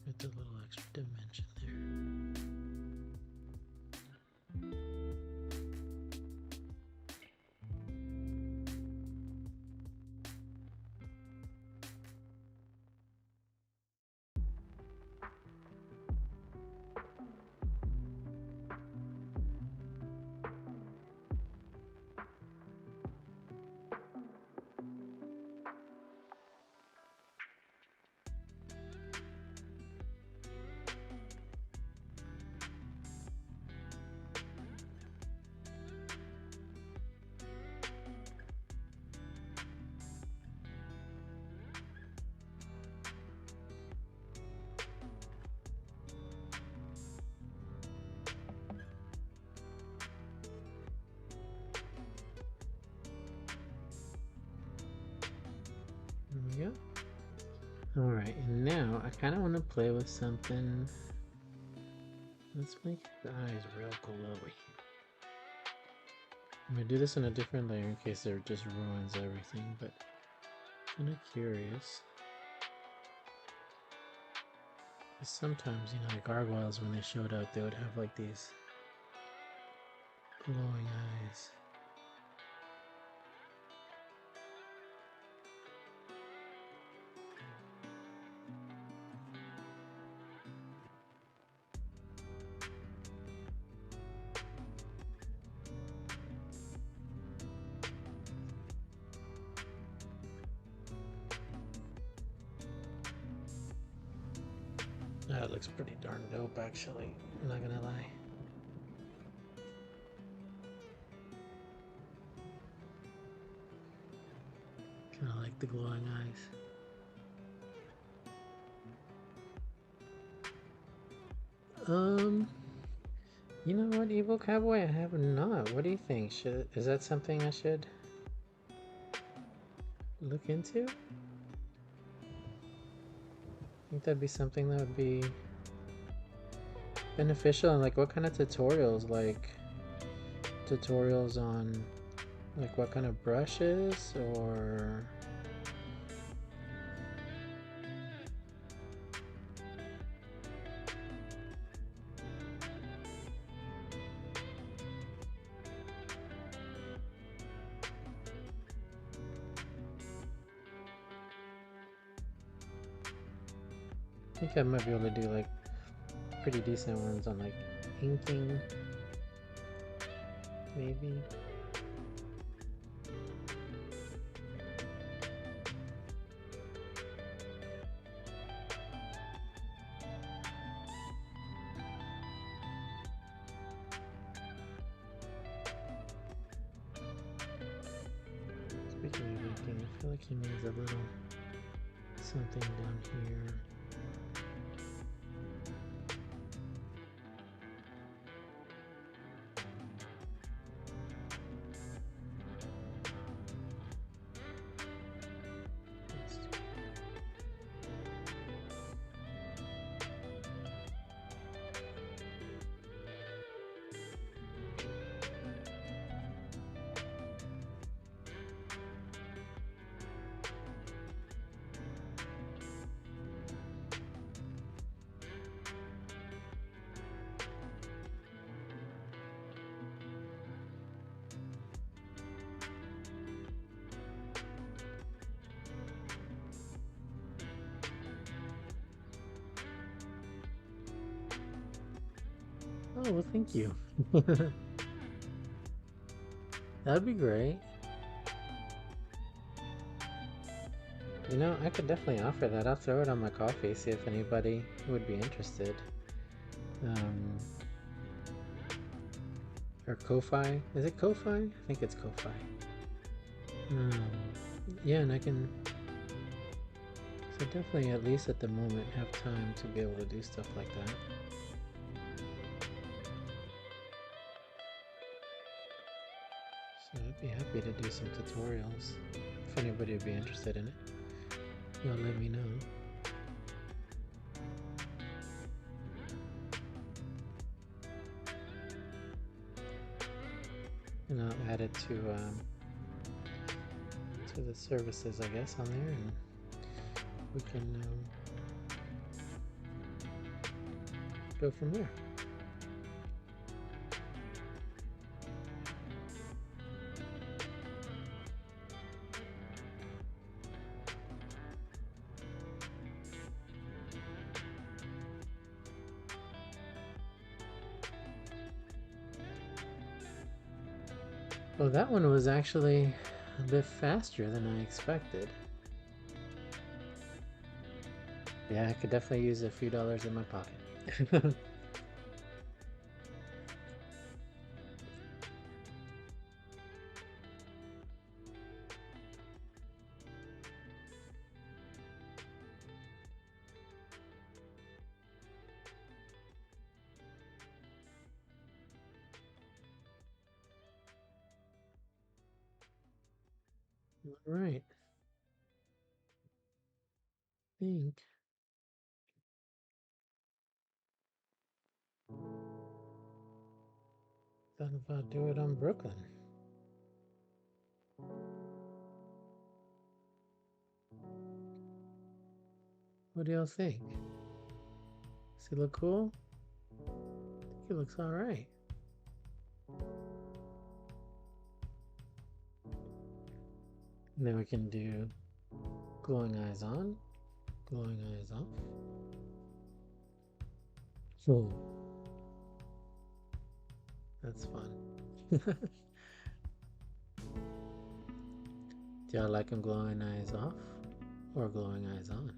It's a little extra dimension there. There we go. Alright, and now I kind of want to play with something. Let's make the eyes real glowy. I'm going to do this in a different layer in case it just ruins everything, but I'm kind of curious. Sometimes, you know, the gargoyles, when they showed up, they would have like these glowing eyes. That looks pretty darn dope, actually. I'm not gonna lie. Kind of like the glowing eyes. You know what, Evil Cowboy? I have not. What do you think? Is that something I should look into? I think that'd be something that would be beneficial. And like, what kind of tutorials? Like, tutorials on like what kind of brushes, or I think I might be able to do like pretty decent ones on like inking, maybe. Speaking of inking, I feel like he needs a little something down here. Oh, well, thank you. That'd be great. You know, I could definitely offer that. I'll throw it on my coffee, see if anybody would be interested. Um, or Ko-Fi. Is it Ko-Fi? I think it's Ko-Fi. Yeah, and I can, so definitely at least at the moment have time to be able to do stuff like that. So I'd be happy to do some tutorials. If anybody would be interested in it, you'll let me know. And I'll add it to the services, I guess, on there, and we can go from there. Well, that one was actually a bit faster than I expected. Yeah, I could definitely use a few dollars in my pocket. All right. I think that'll about do it on Brooklyn. What do y'all think? Does he look cool? I think he looks all right. And then we can do glowing eyes on, glowing eyes off. So that's fun. Do y'all like him glowing eyes off or glowing eyes on?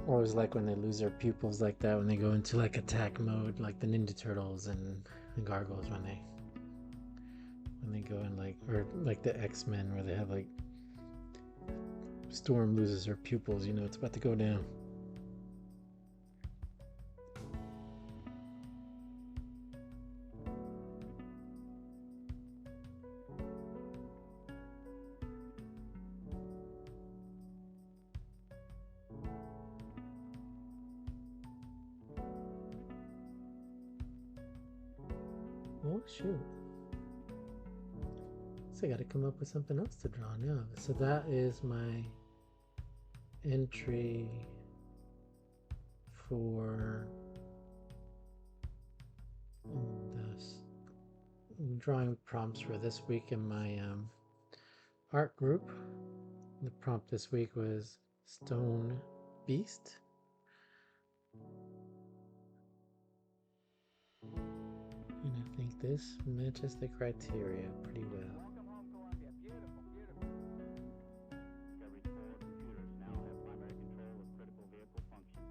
Always like when they lose their pupils like that, when they go into like attack mode, like the Ninja Turtles and the Gargoyles when they go in like, or like the X-Men where they have like Storm loses her pupils, you know it's about to go down. Oh shoot. So I gotta come up with something else to draw now. So that is my entry for this drawing prompts for this week in my art group. The prompt this week was Stone Beast. And I think this matches the criteria pretty well. Welcome home, Columbia. Beautiful, beautiful. Discovery's 4 computers now have primary control of critical vehicle functions.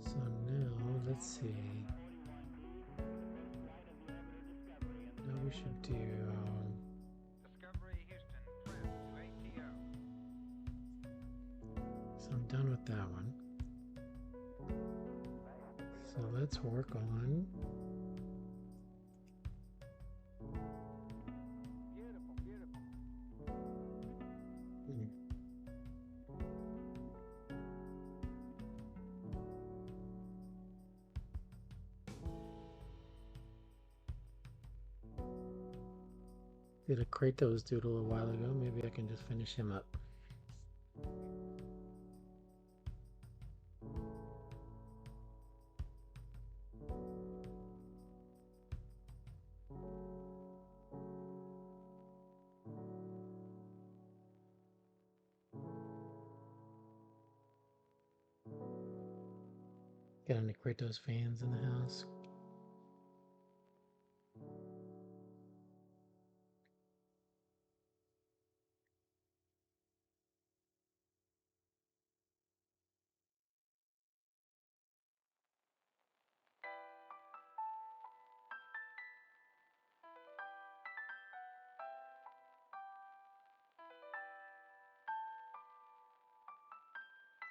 So now let's see. Now we should do Discovery Houston, trim to ATO. so I'm done with that one. So let's work on Beautiful, beautiful. did a Kratos doodle a while ago. Maybe I can just finish him up. Got any Kratos fans in the house?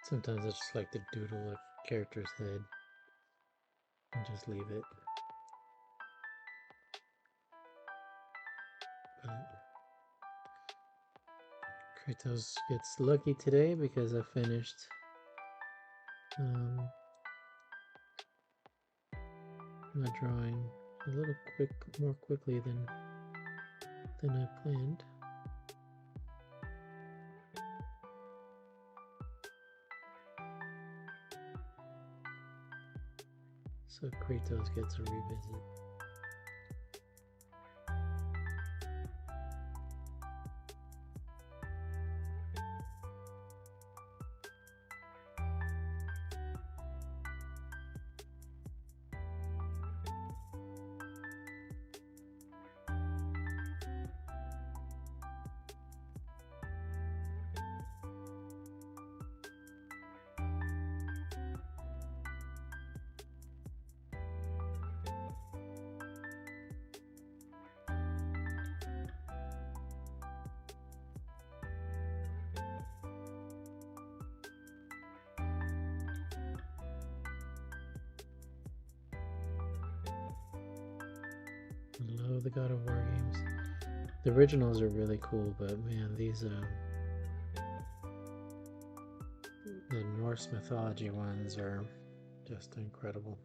Sometimes I just like to doodle a character's head and just leave it. But Kratos gets lucky today because I finished my drawing a little more quickly than I planned. So Kratos gets a revisit. I love the God of War games. The originals are really cool, but man, these the Norse mythology ones are just incredible.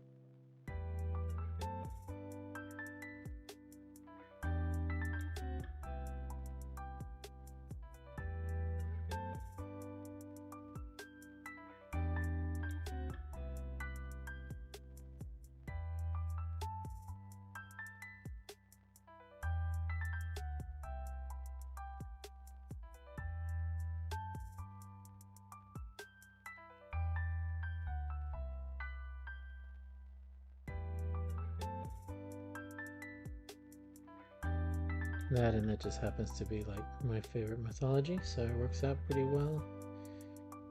That and that just happens to be like my favorite mythology, so it works out pretty well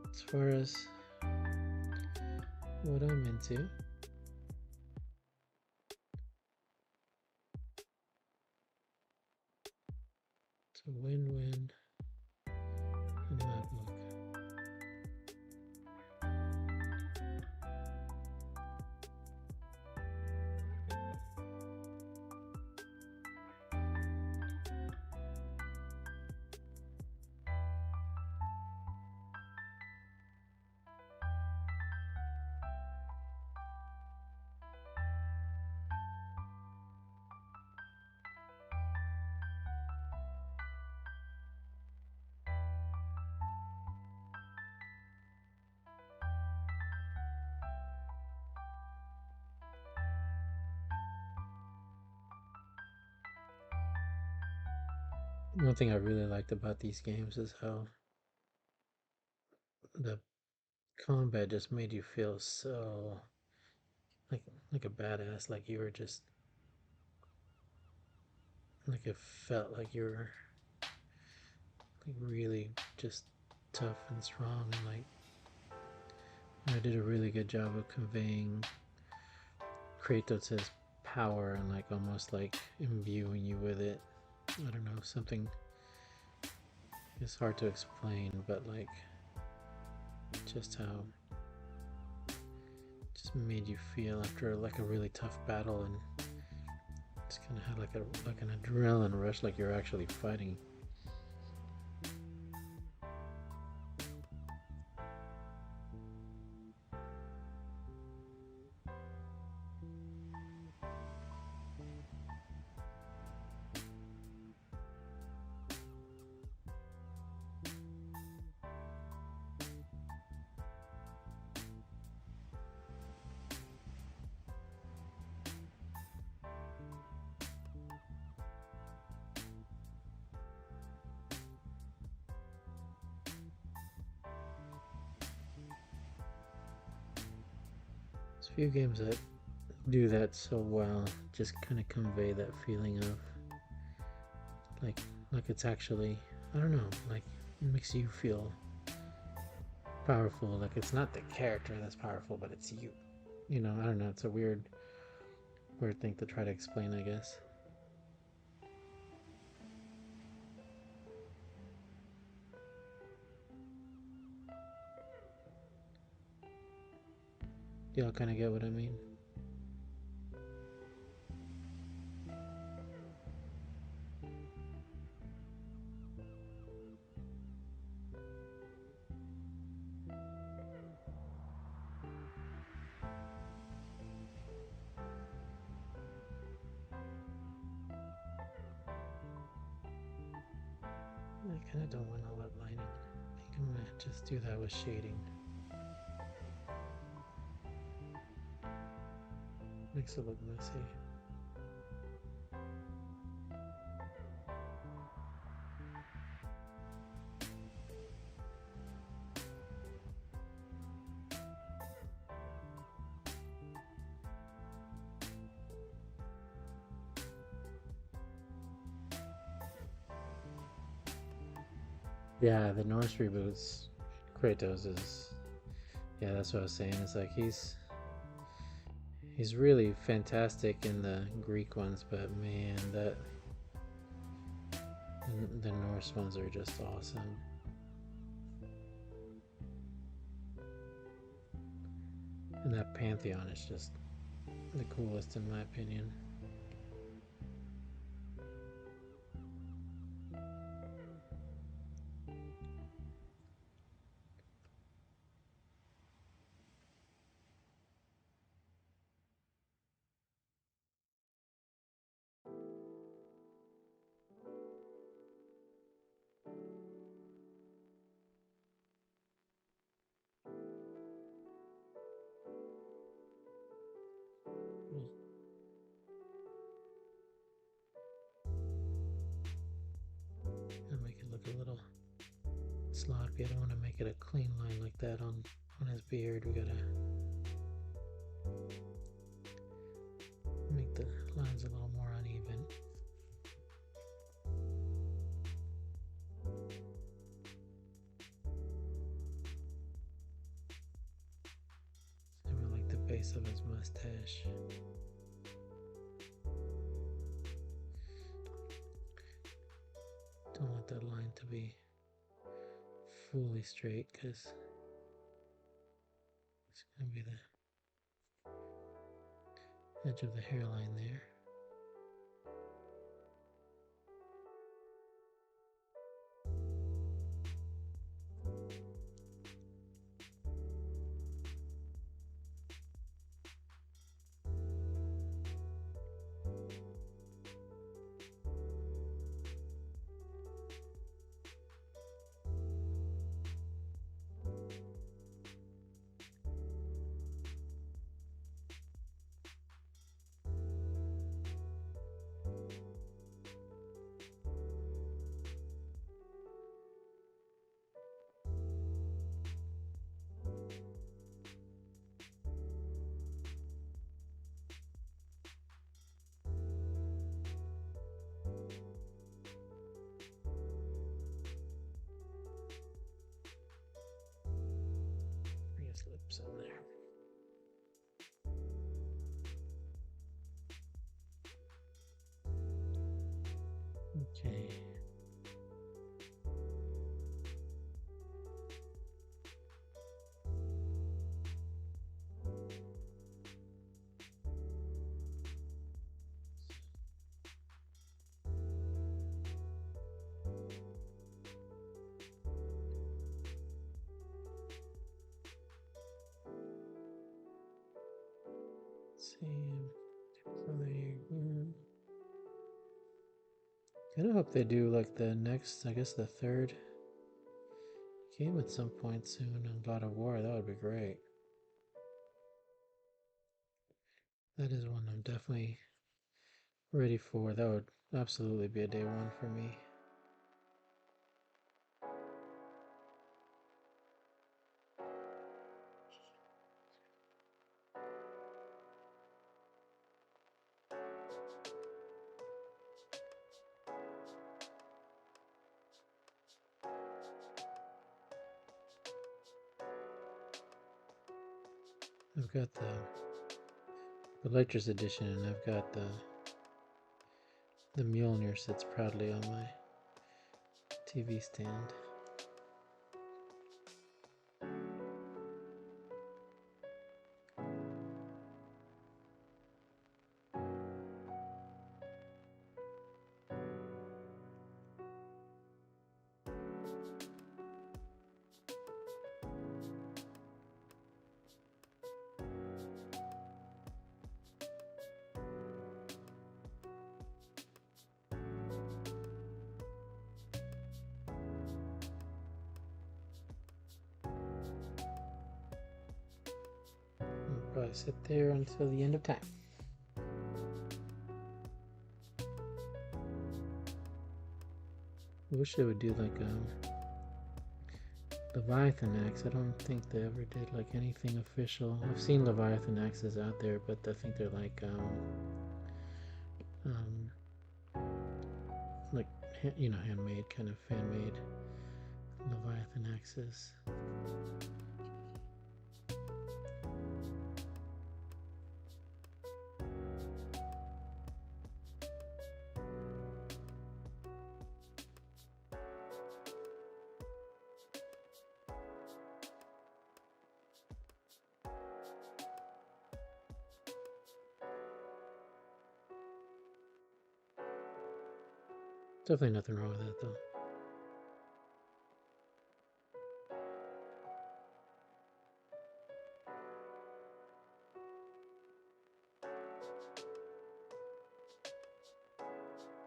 as far as what I'm into. It's a win-win in my book. One thing I really liked about these games is how the combat just made you feel so like a badass, like you were just like it felt like you were like really just tough and strong, and like I did a really good job of conveying Kratos' power and like almost like imbuing you with it. I don't know, something it's hard to explain, but like just how just made you feel after like a really tough battle, and just kind of had like an adrenaline rush, like you're actually fighting. There's a few games that do that so well, just kind of convey that feeling of like it's actually, I don't know, like it makes you feel powerful. Like it's not the character that's powerful, but it's you. You know, I don't know. It's a weird thing to try to explain, I guess. Do y'all kind of get what I mean? I kind of don't want all that lighting. I think I'm gonna just do that with shading. Makes it look messy. Yeah, the Norse reboots, Kratos is, yeah, that's what I was saying. It's like he's really fantastic in the Greek ones, but man, the Norse ones are just awesome. And that Pantheon is just the coolest in my opinion. I'll make it look a little sloppy. I don't want to make it a clean line like that on his beard. We gotta make the lines a little more uneven. Same like the base of his mustache. Don't want that line to be fully straight because it's going to be the edge of the hairline there. Bring his lips in there. Okay. Same. I kind of hope they do like the next, I guess the third game at some point soon on God of War. That would be great. That is one I'm definitely ready for. That would absolutely be a day one for me. I've got the Collector's Edition, and I've got the Mjolnir sits proudly on my TV stand. I'll probably sit there until the end of time. I wish they would do like Leviathan axe. I don't think they ever did like anything official. I've seen Leviathan axes out there, but I think they're like handmade, kind of fan-made Leviathan axes. Definitely nothing wrong with that though.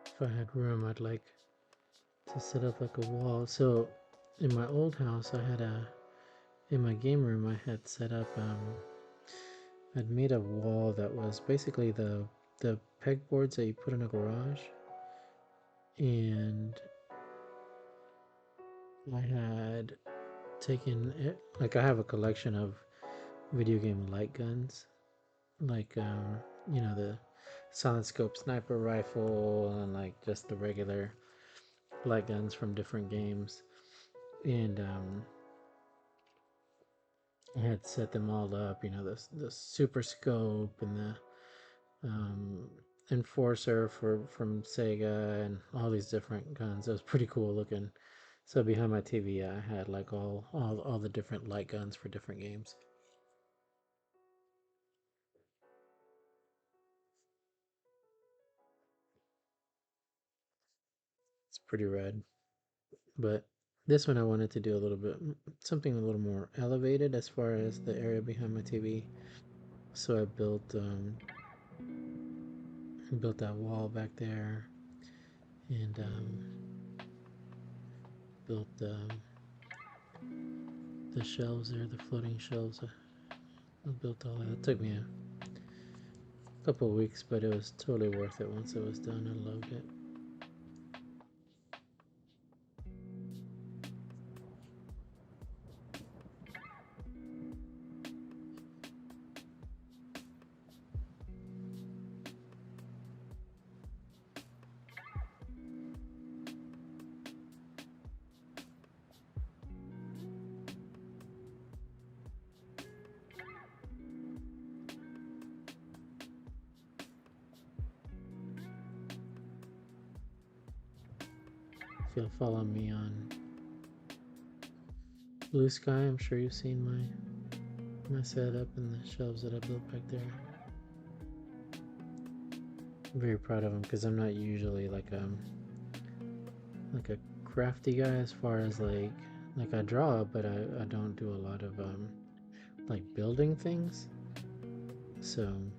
If I had room, I'd like to set up like a wall. So in my old house, in my game room, I had set up, I'd made a wall that was basically the pegboards that you put in a garage. And I had taken it, like I have a collection of video game light guns, like the solid scope sniper rifle and like just the regular light guns from different games. And I had set them all up, the super scope and the enforcer from Sega and all these different guns. It was pretty cool looking. So behind my TV, I had like all the different light guns for different games. It's pretty rad. But this one I wanted to do a little bit something a little more elevated as far as the area behind my TV. So I built that wall back there, and built the shelves there, the floating shelves. I built all that. It took me a couple of weeks, but it was totally worth it once it was done. I loved it. If you'll follow me on Blue Sky, I'm sure you've seen my setup and the shelves that I built back there. I'm very proud of them because I'm not usually like a crafty guy as far as like I draw, but I don't do a lot of like building things. So I'm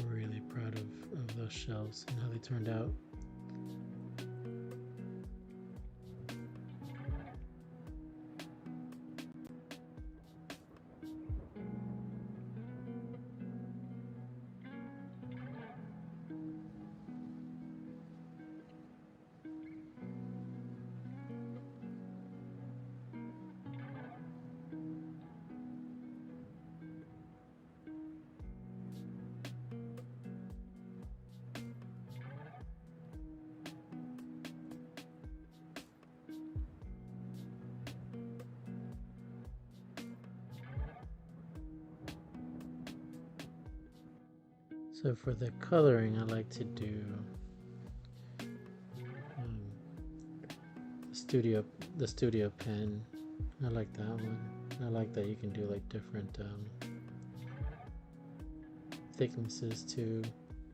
really proud of those shelves and how they turned out. So for the coloring, I like to do um, the studio pen. I like that one. I like that you can do like different thicknesses too,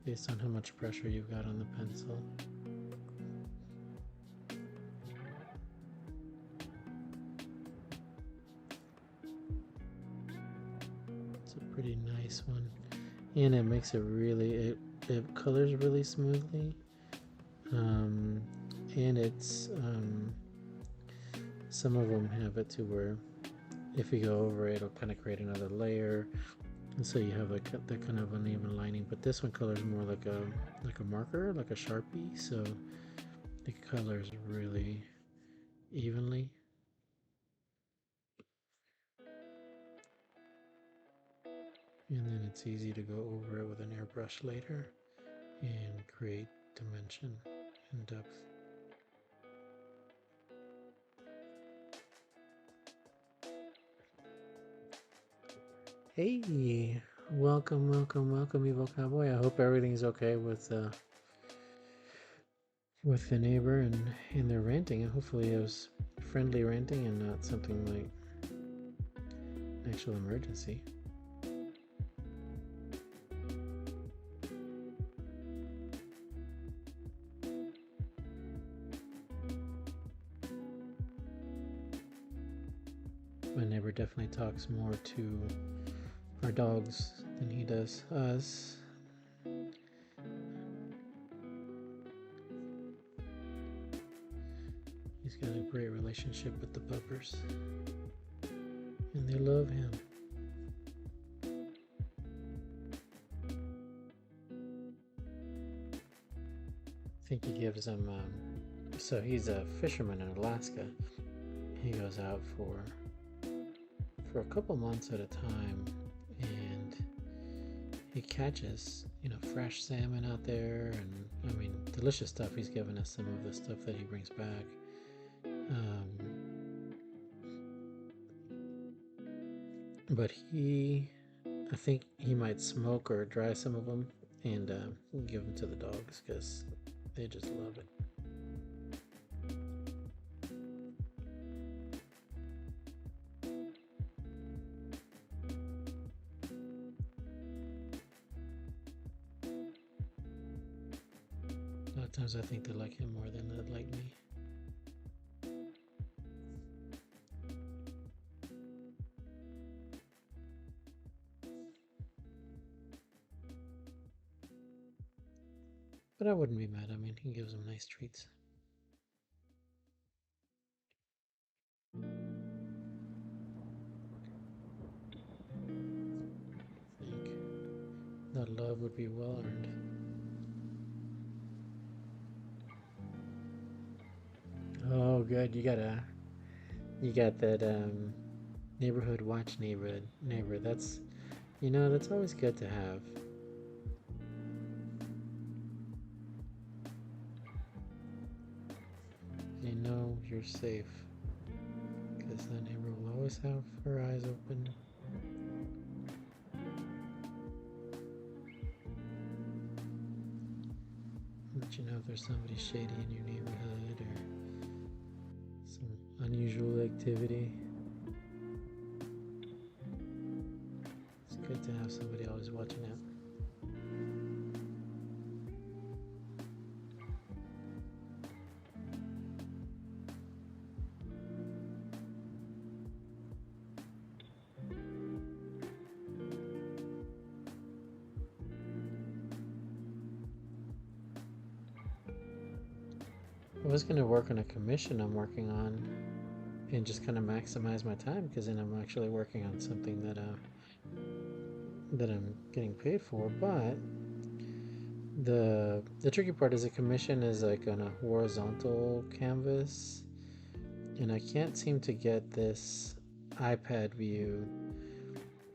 based on how much pressure you've got on the pencil. It's a pretty nice one, and it makes it really it colors really smoothly, and it's some of them have it to where if you go over it, it'll kind of create another layer, and so you have like that kind of uneven lining. But this one colors more like a marker, like a Sharpie, so it colors really evenly. And then it's easy to go over it with an airbrush later and create dimension and depth. Hey, welcome, Evo Cowboy. I hope everything's okay with the neighbor and their ranting. And hopefully it was friendly ranting and not something like an actual emergency. My neighbor definitely talks more to our dogs than he does us. He's got a great relationship with the puppers, and they love him. I think he gives them. So he's a fisherman in Alaska. He goes out for a couple months at a time, and he catches fresh salmon out there, and I mean delicious stuff. He's given us some of the stuff that he brings back. But I think he might smoke or dry some of them and give them to the dogs because they just love it. A lot of times I think they like him more than they like me. But I wouldn't be mad. I mean, he gives them nice treats. I think that love would be well earned. Oh, good. You got that neighborhood watch neighbor. That's that's always good to have. You know you're safe because that neighbor will always have her eyes open. Let you know if there's somebody shady in your neighborhood or some unusual activity. It's good to have somebody always watching out. I was going to work on a commission I'm working on and just kind of maximize my time because then I'm actually working on something that I'm getting paid for. But the tricky part is the commission is like on a horizontal canvas, and I can't seem to get this iPad view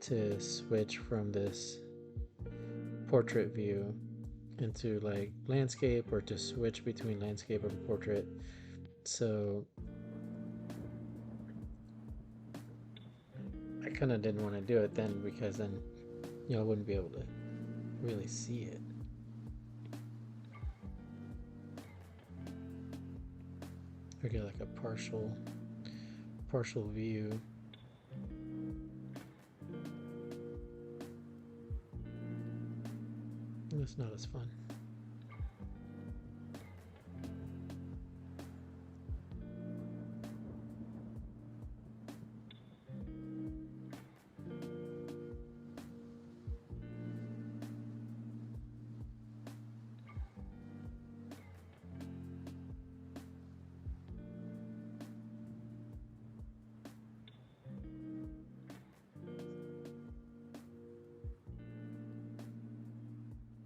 to switch from this portrait view into like landscape, or to switch between landscape and portrait. So I kind of didn't want to do it then because then I wouldn't be able to really see it. Or get like a partial view. It's not as fun.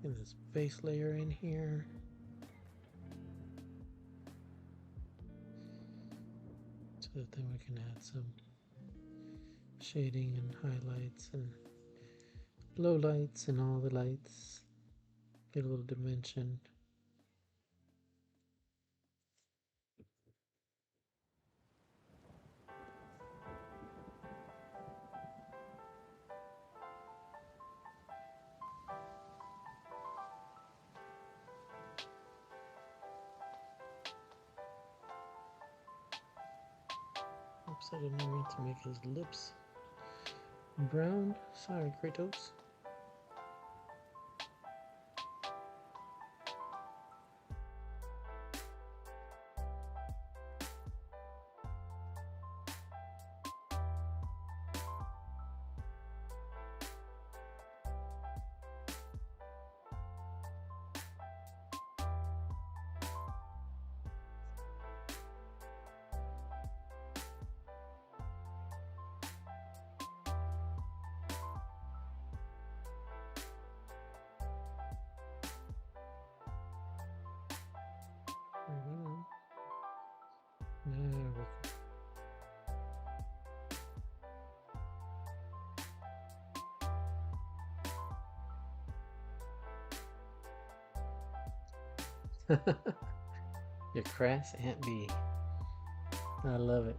Get this base layer in here. So that then we can add some shading and highlights and lowlights and all the lights. Get a little dimension. Oops, I didn't mean to make his lips brown. Sorry, Kratos. Your crass Aunt B. I love it.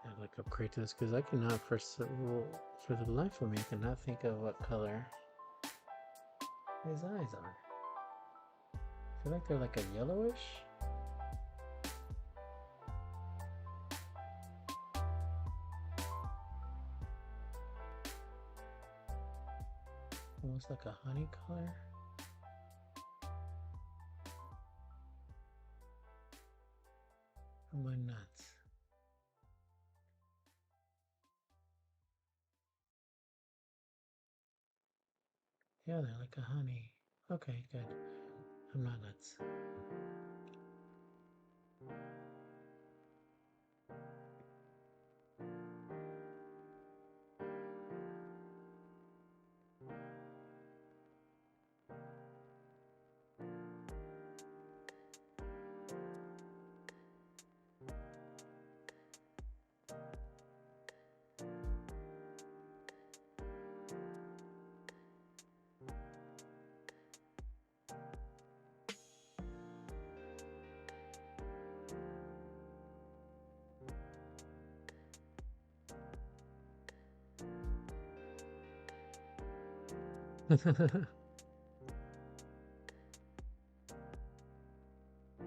I look up Kratos because I cannot, for the life of me, I cannot think of what color his eyes are. I feel like they're like a yellowish. Almost like a honey color. Oh my nuts. Yeah, they're like a honey. Okay, good. I'm not nuts.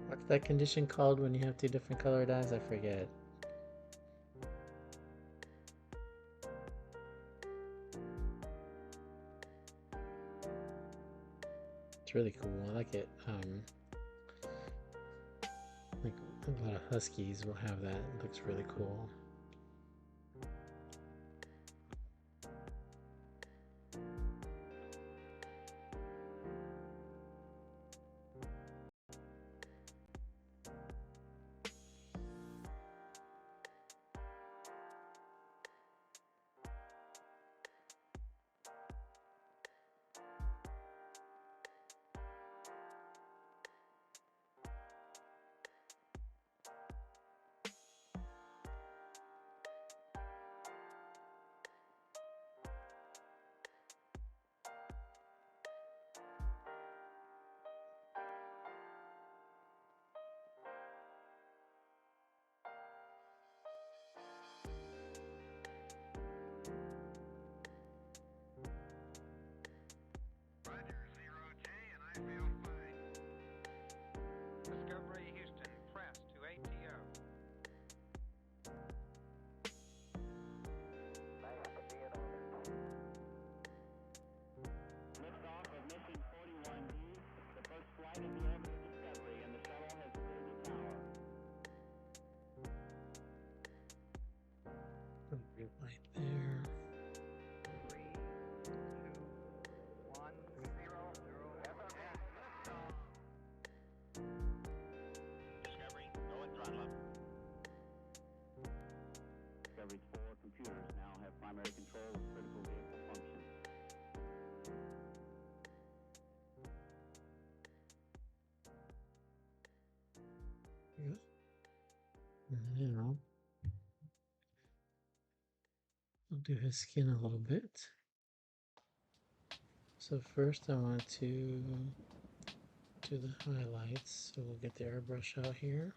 What's that condition called when you have two different colored eyes? I forget. It's really cool. I like it. Like a lot of huskies will have that. It looks really cool. do his skin a little bit. So first I want to do the highlights. So we'll get the airbrush out here.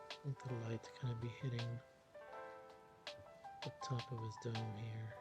I want the light to kind of be hitting the top of his dome here.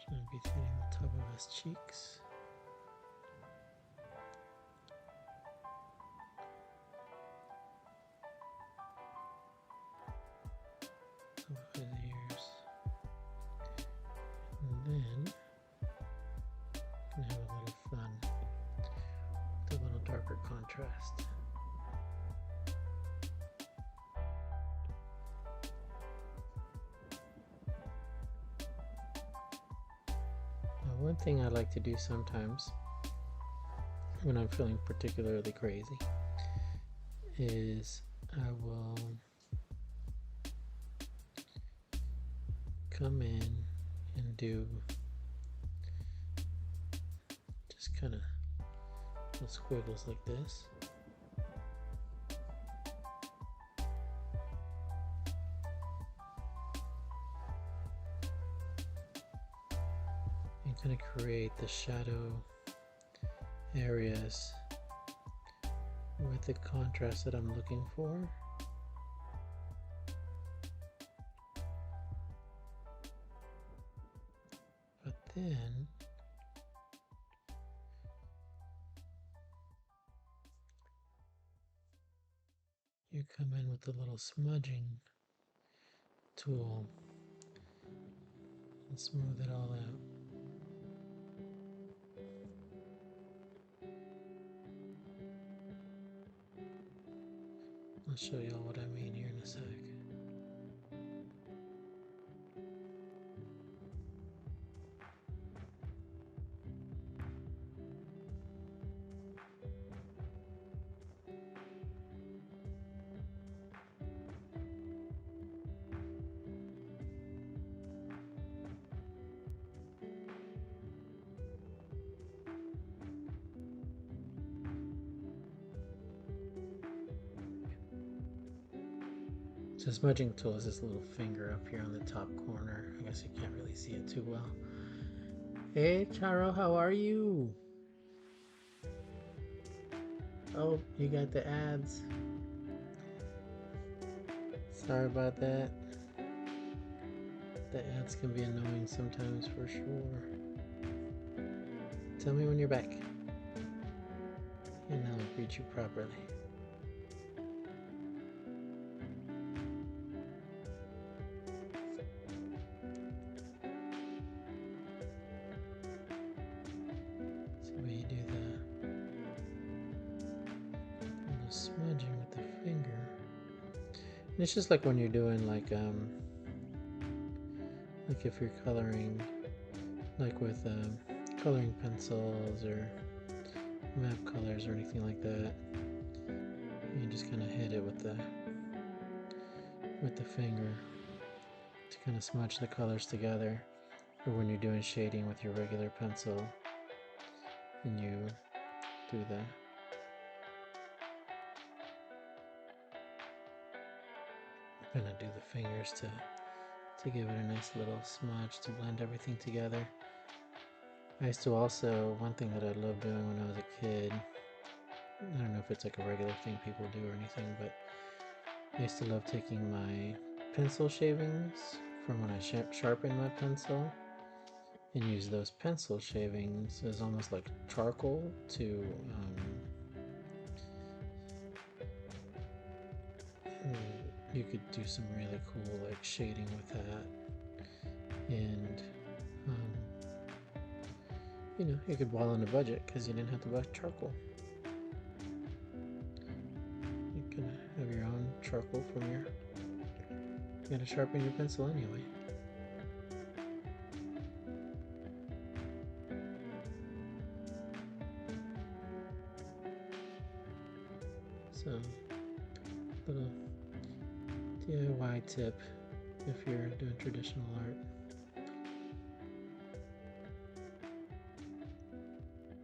Trying to be hitting the top of his cheeks. Top of his ears. And then gonna have a little fun with a little darker contrast. Now, one thing I like to do sometimes when I'm feeling particularly crazy is I will come in and do just kind of little squiggles like this. And kind of create the shadow areas with the contrast that I'm looking for. But then you come in with the little smudging tool and smooth it all out. I'll show you all what I mean here in a sec. So smudging tool is this little finger up here on the top corner. I guess you can't really see it too well. Hey Charo, how are you? Oh, you got the ads. Sorry about that. The ads can be annoying sometimes for sure. Tell me when you're back and I'll greet you properly. Smudging with the finger. And it's just like when you're doing like if you're coloring like with coloring pencils or map colors or anything like that. You just kind of hit it with the finger to kind of smudge the colors together. Or when you're doing shading with your regular pencil and you do the gonna do the fingers to give it a nice little smudge to blend everything together. I used to also, one thing that I loved doing when I was a kid, I don't know if it's like a regular thing people do or anything, but I used to love taking my pencil shavings from when I sharpened my pencil and use those pencil shavings as almost like charcoal to you could do some really cool like shading with that, and you know, you could ball on a budget because you didn't have to buy charcoal. You can have your own charcoal from your You gotta sharpen your pencil anyway. So, little DIY tip if you're doing traditional art.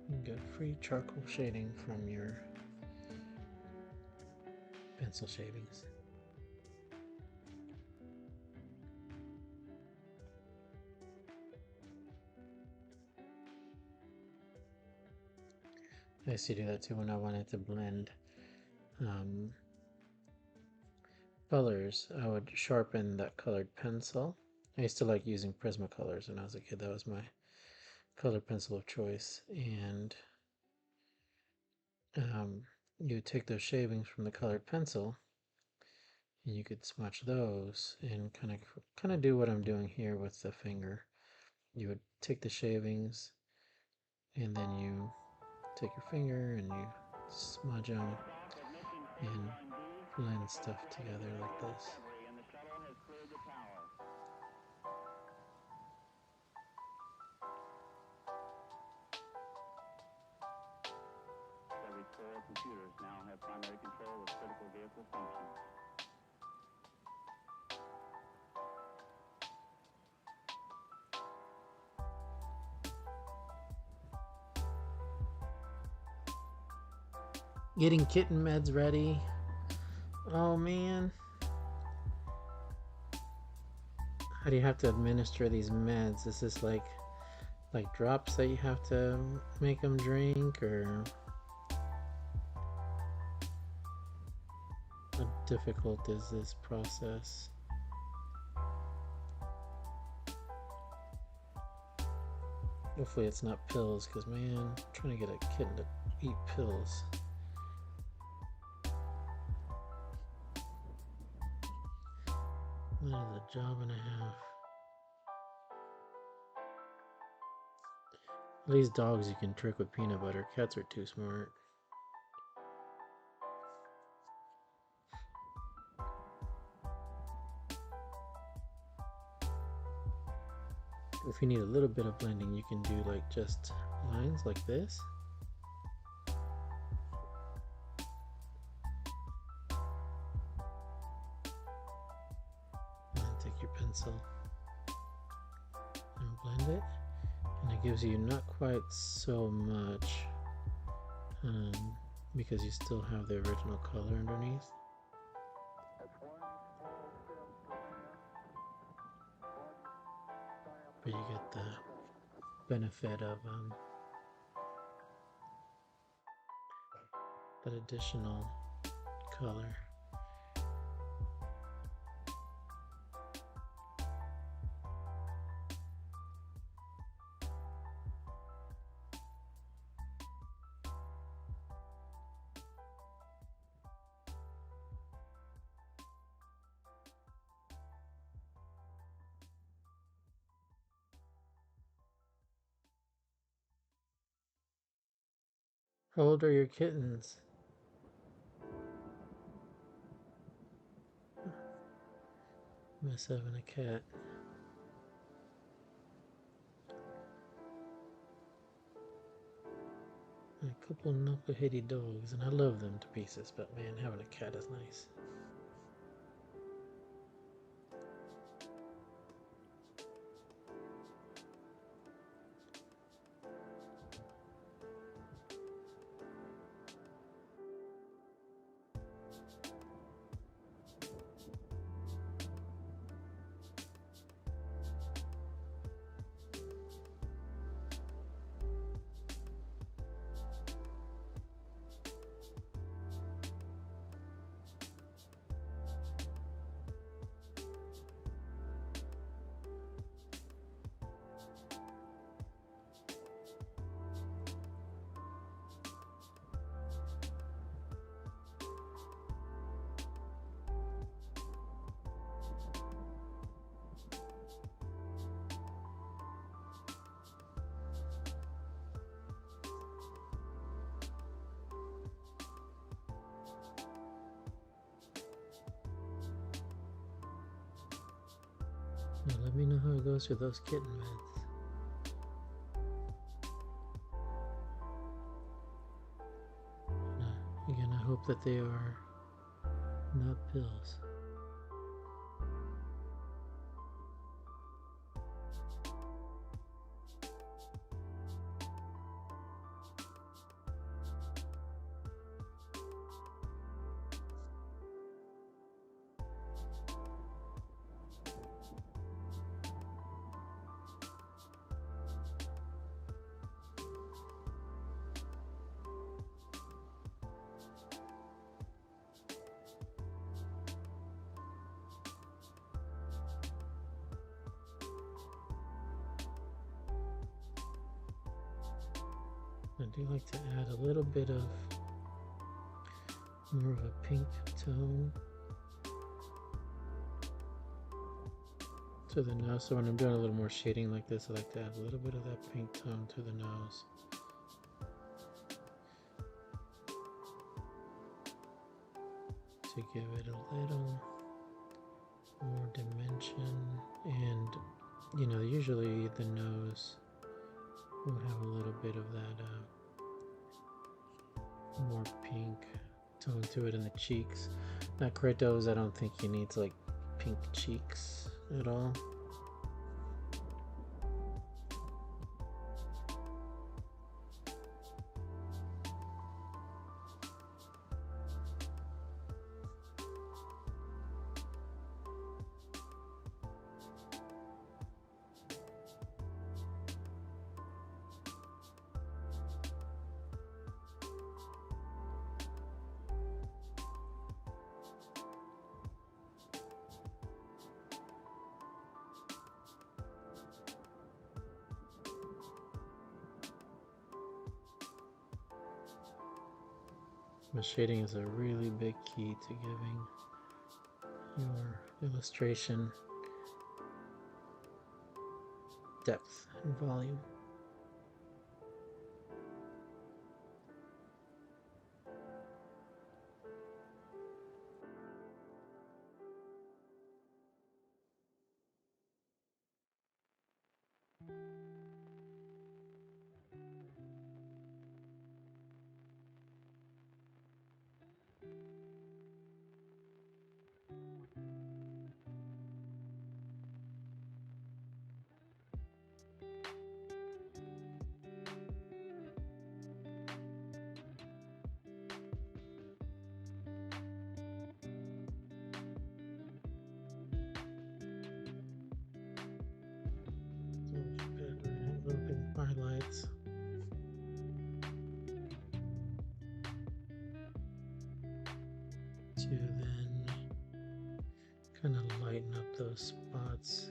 You can get free charcoal shading from your pencil shavings. I used to do that too when I wanted to blend colors. I would sharpen that colored pencil. I used to like using Prismacolors when I was a kid. That was my color pencil of choice. And you would take those shavings from the colored pencil and you could smudge those and kind of do what I'm doing here with the finger. You would take the shavings and then you take your finger and you smudge them and blend stuff together like this. Every core computers now have primary control of critical vehicle functions. Getting kitten meds ready. Oh man. How do you have to administer these meds? Is this like drops that you have to make them drink, or how difficult is this process? Hopefully it's not pills, because man, I'm trying to get a kitten to eat pills. That is a job and a half. At least dogs you can trick with peanut butter. Cats are too smart. If you need a little bit of blending, you can do like just lines like this. And then take your pencil and blend it. And it gives you not quite so much because you still have the original color underneath. But you get the benefit of that additional color. How old are your kittens? Miss having a cat. A couple knuckleheady dogs, and I love them to pieces, but man, having a cat is nice. So let me know how it goes with those kitten meds. Again, I hope that they are not pills. I do like to add a little bit of more of a pink tone to the nose. So when I'm doing a little more shading like this, I like to add a little bit of that pink tone to the nose. To give it a little more dimension. And you know, usually the nose will have a little bit of that more pink tone to it in the cheeks. Now Kratos, I don't think he needs like pink cheeks at all. But shading is a really big key to giving your illustration depth and volume. A little bit of highlights. To then kind of lighten up those spots.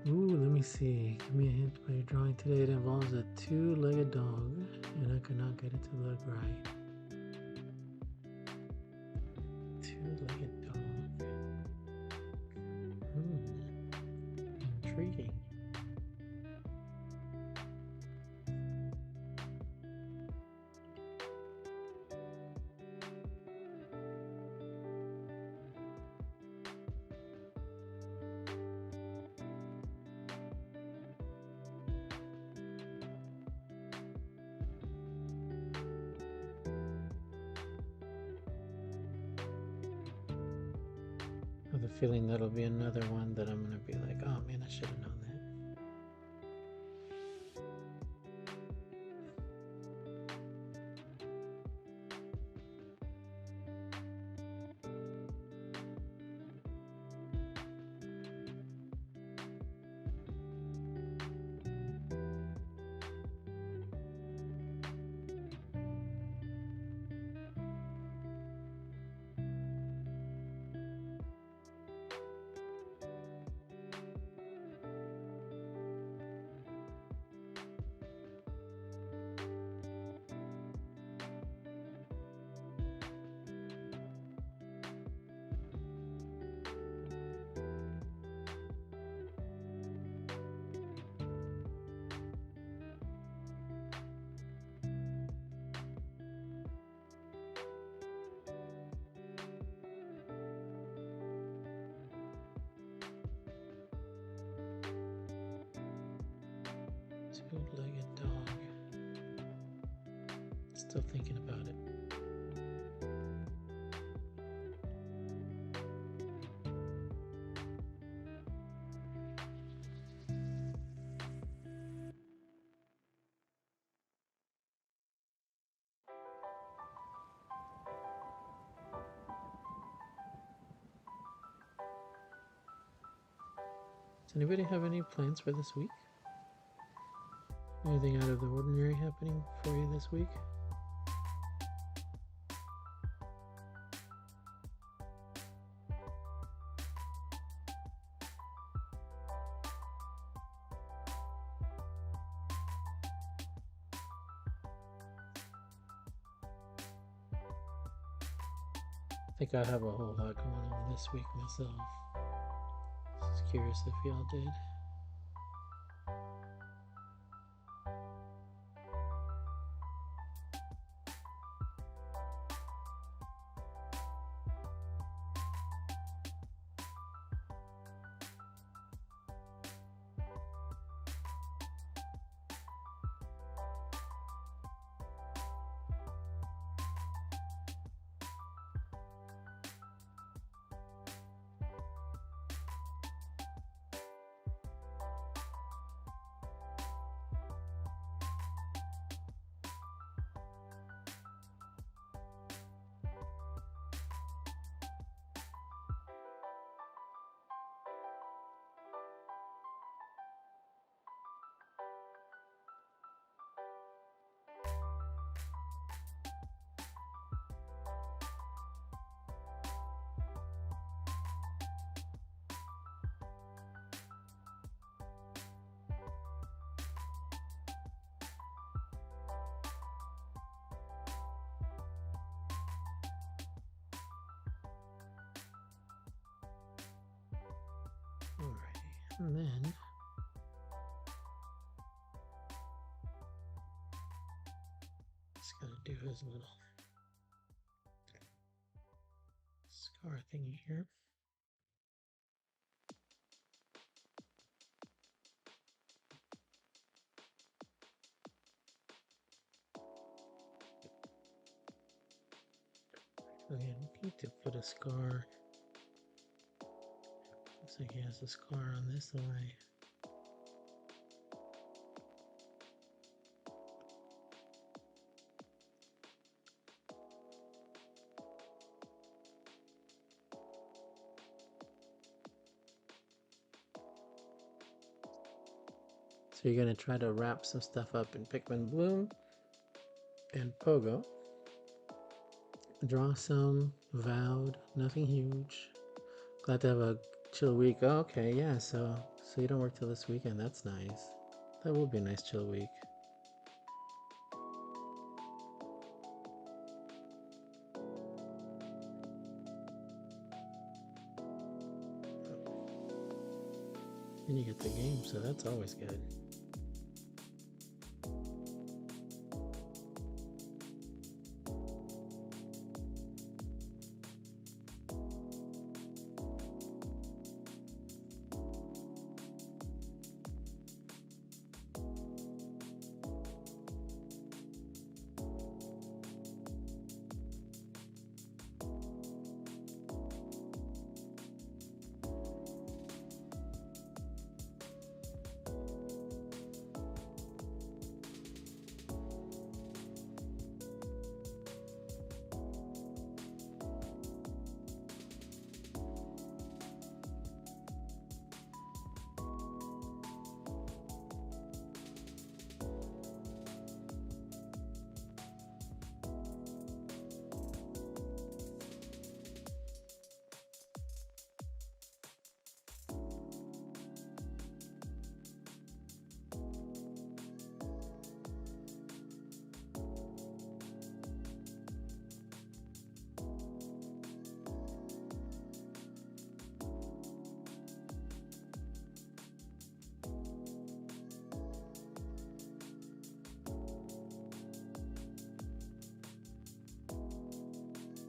Ooh, let me see. Give me a hint by your drawing today. It involves a two-legged dog, and I could not get it to look right. Two-legged dog. Intriguing. I have the feeling that'll be another one that I'm gonna be like, oh man, I should have known that. Bootlegged dog. Still thinking about it. Does anybody have any plans for this week? Anything out of the ordinary happening for you this week? I think I have a whole lot going on this week myself. Just curious if y'all did. Alrighty, and then just gotta do his little scar thingy here. Again, we need to put a scar. Looks like he has a scar on this eye. So you're going to try to wrap some stuff up in Pikmin Bloom and Pogo. Draw some, vowed, nothing huge. Glad to have a chill week. Oh, okay, yeah, so you don't work till this weekend. That's nice. That will be a nice chill week. And you get the game, so that's always good.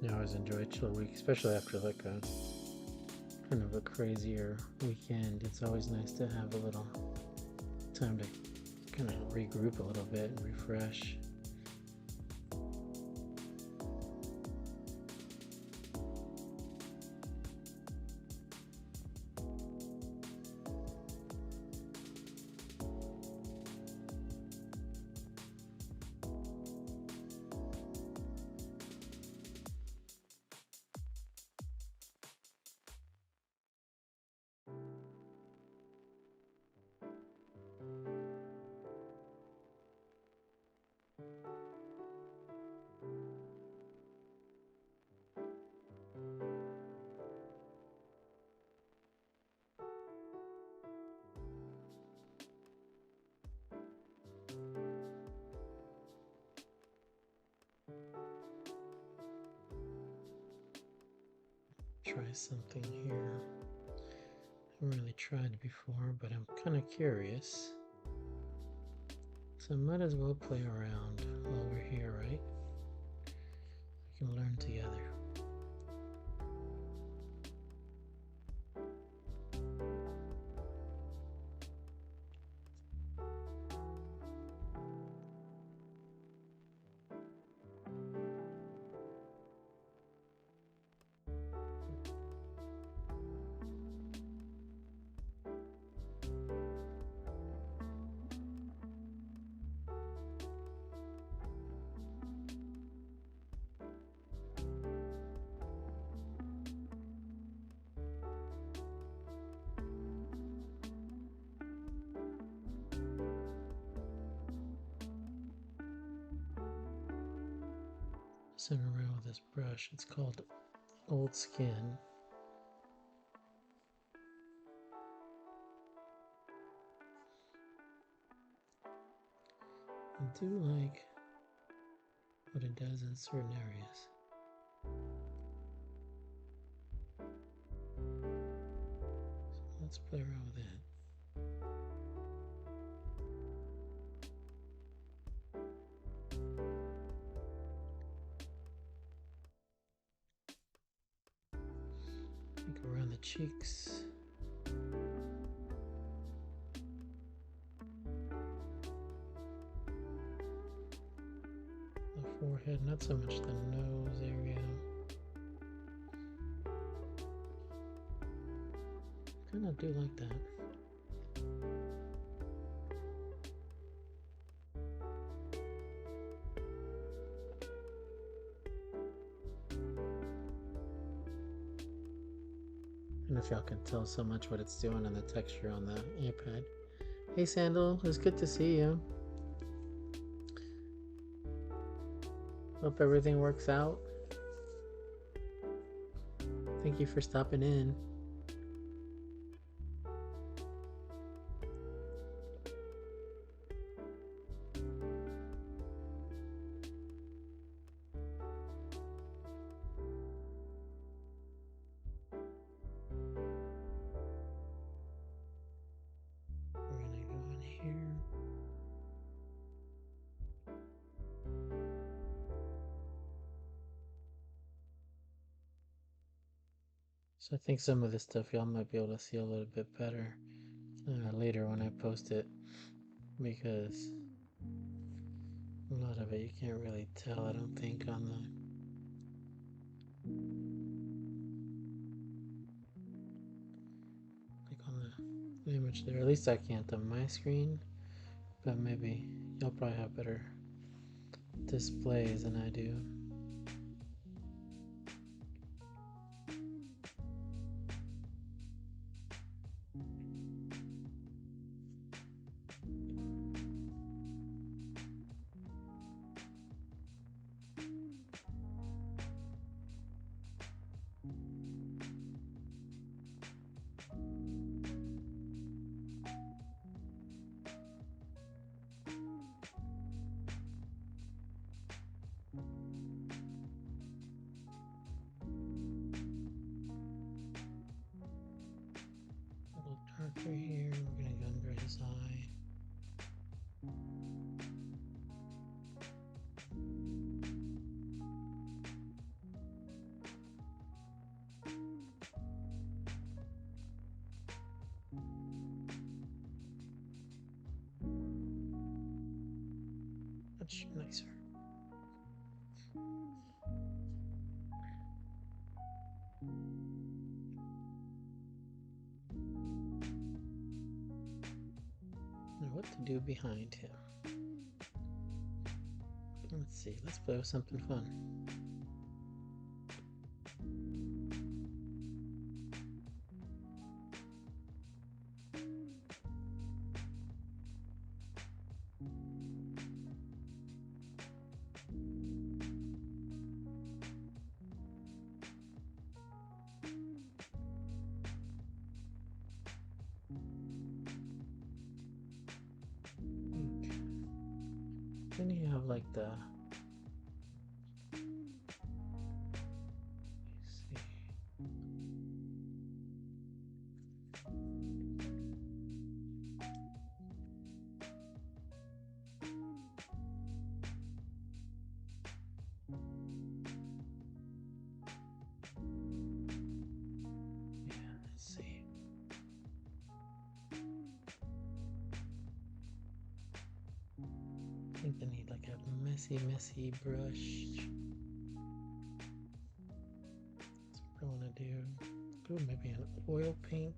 I always enjoy a chill week, especially after like a kind of a crazier weekend. It's always nice to have a little time to kind of regroup a little bit and refresh. Try something here. I haven't really tried before, but I'm kind of curious. So I might as well play around while we're here, right? We can learn together. Center around with this brush. It's called Old Skin. I do like what it does in certain areas. So let's play around with it. Go around the cheeks. The forehead, not so much the nose area. Kind of do like that. I don't know if y'all can tell so much what it's doing on the texture on the iPad. Hey Sandal, it's good to see you. Hope everything works out. Thank you for stopping in. So I think some of this stuff y'all might be able to see a little bit better later when I post it, because a lot of it you can't really tell, I don't think, on the image there. At least I can't on my screen, but maybe y'all probably have better displays than I do. much nicer. Now what to do behind him? Let's see, let's play with something fun. Then you have like the, let's see. Yeah, let's see. I think I need like a messy brush. That's what I want to do. Ooh, maybe an oil paint.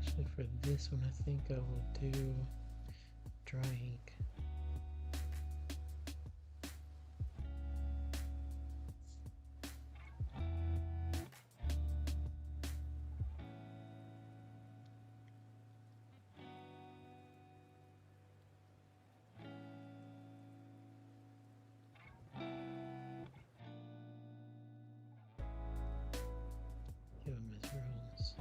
Actually, for this one, I think I will do dry ink. Give him his rules.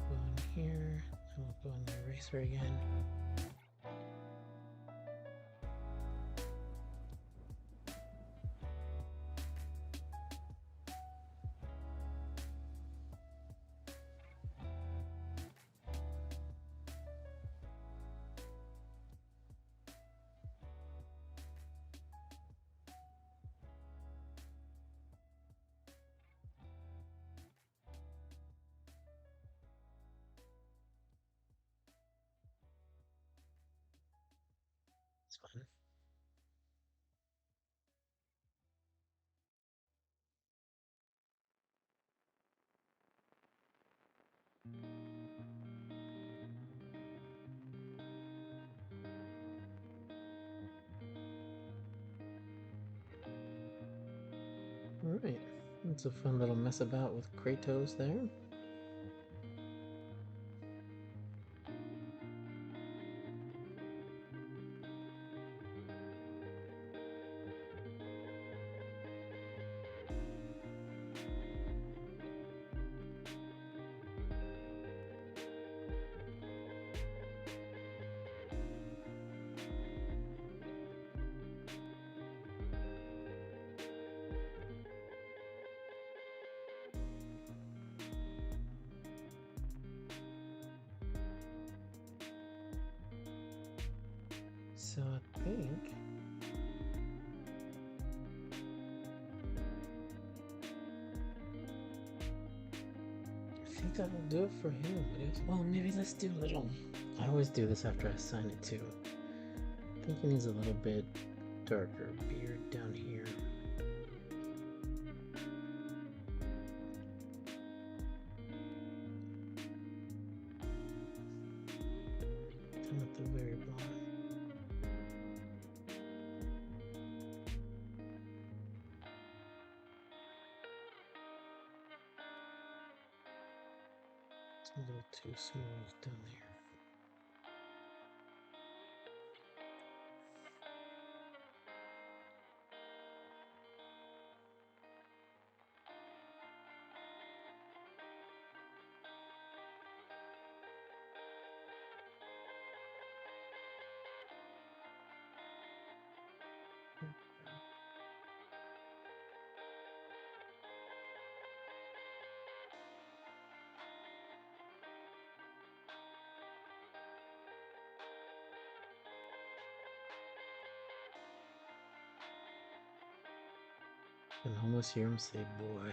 Go in here, and we'll go in the eraser again. It's fun. Alright, it's a fun little mess about with Kratos there. think. I think that'll do it for him. Well, maybe let's do a little. I always do this after I sign it too. I think he needs a little bit darker beard down here. Come at the very bottom. It's a little too smooth down there. I can almost hear him say boy.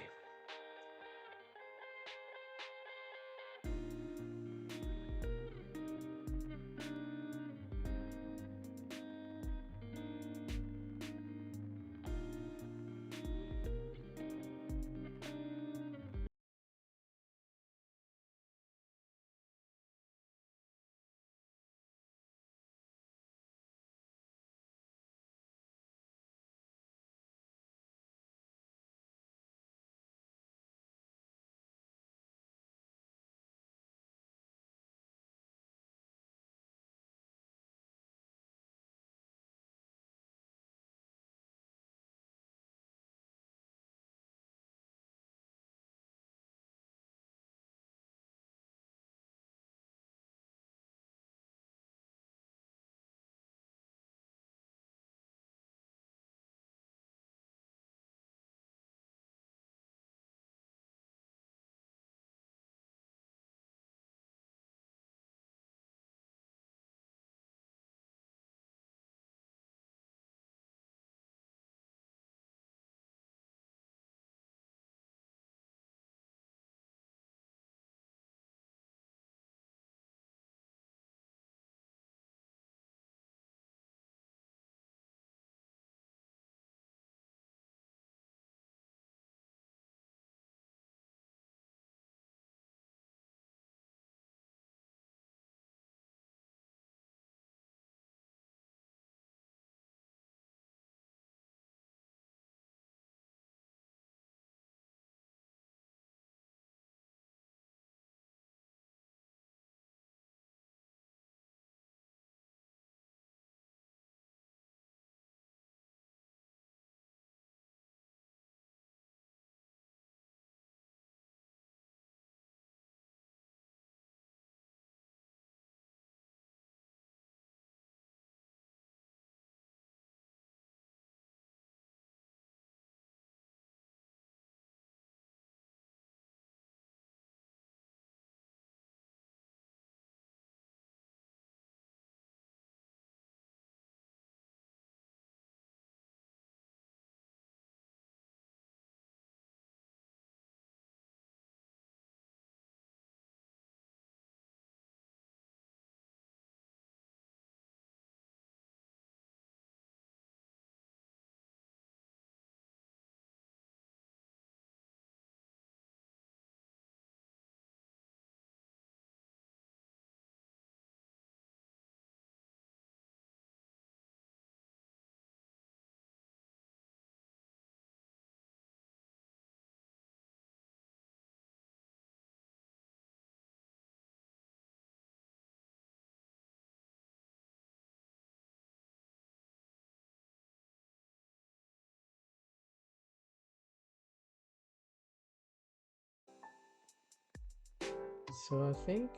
So I think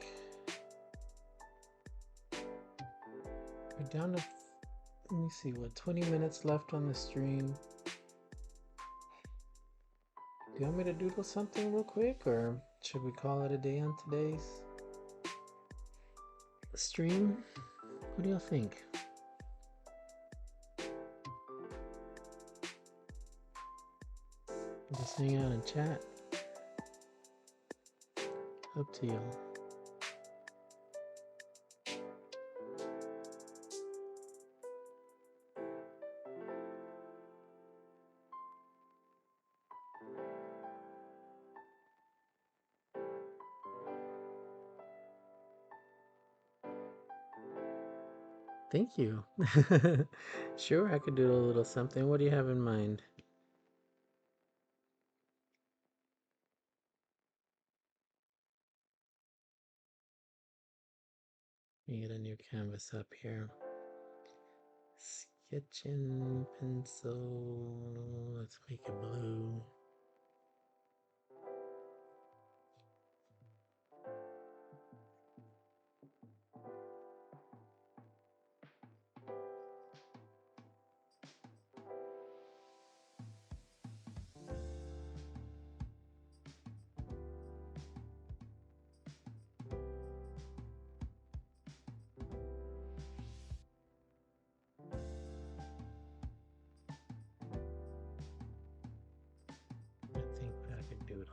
we're down to, let me see, what, 20 minutes left on the stream. Do you want me to doodle something real quick, or should we call it a day on today's stream? What do y'all think? Just hang out and chat. Up to you. Thank you. Sure, I could do a little something. What do you have in mind? Let me get a new canvas up here. Sketching pencil. Let's make it blue. I think I could doodle.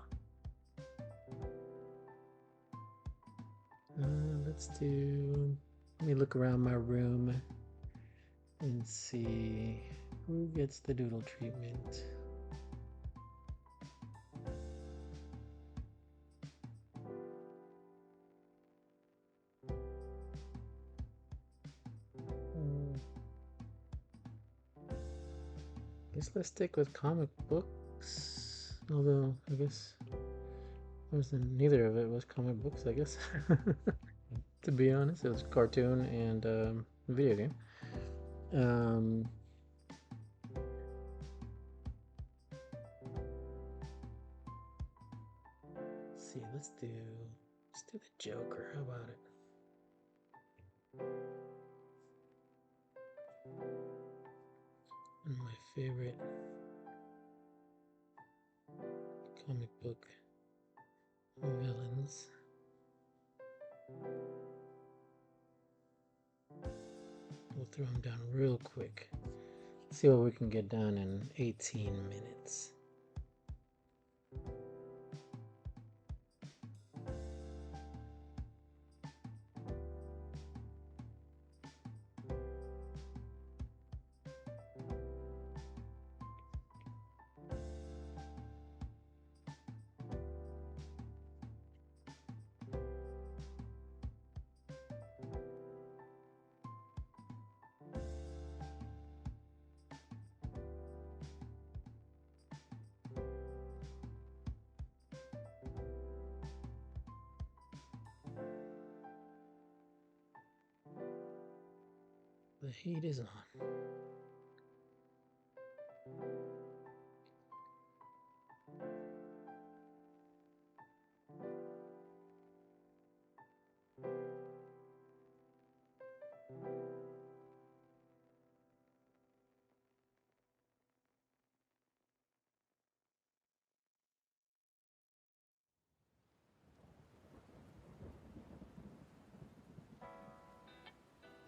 Let's do. Let me look around my room and see who gets the doodle treatment. I guess let's stick with comic books. Although I guess neither of it was comic books. I guess to be honest, it was cartoon and video game. Let's see. Let's do the Joker. How about it? One of my favorite comic book villains. We'll throw him down real quick. See what we can get done in 18 minutes. The heat is on.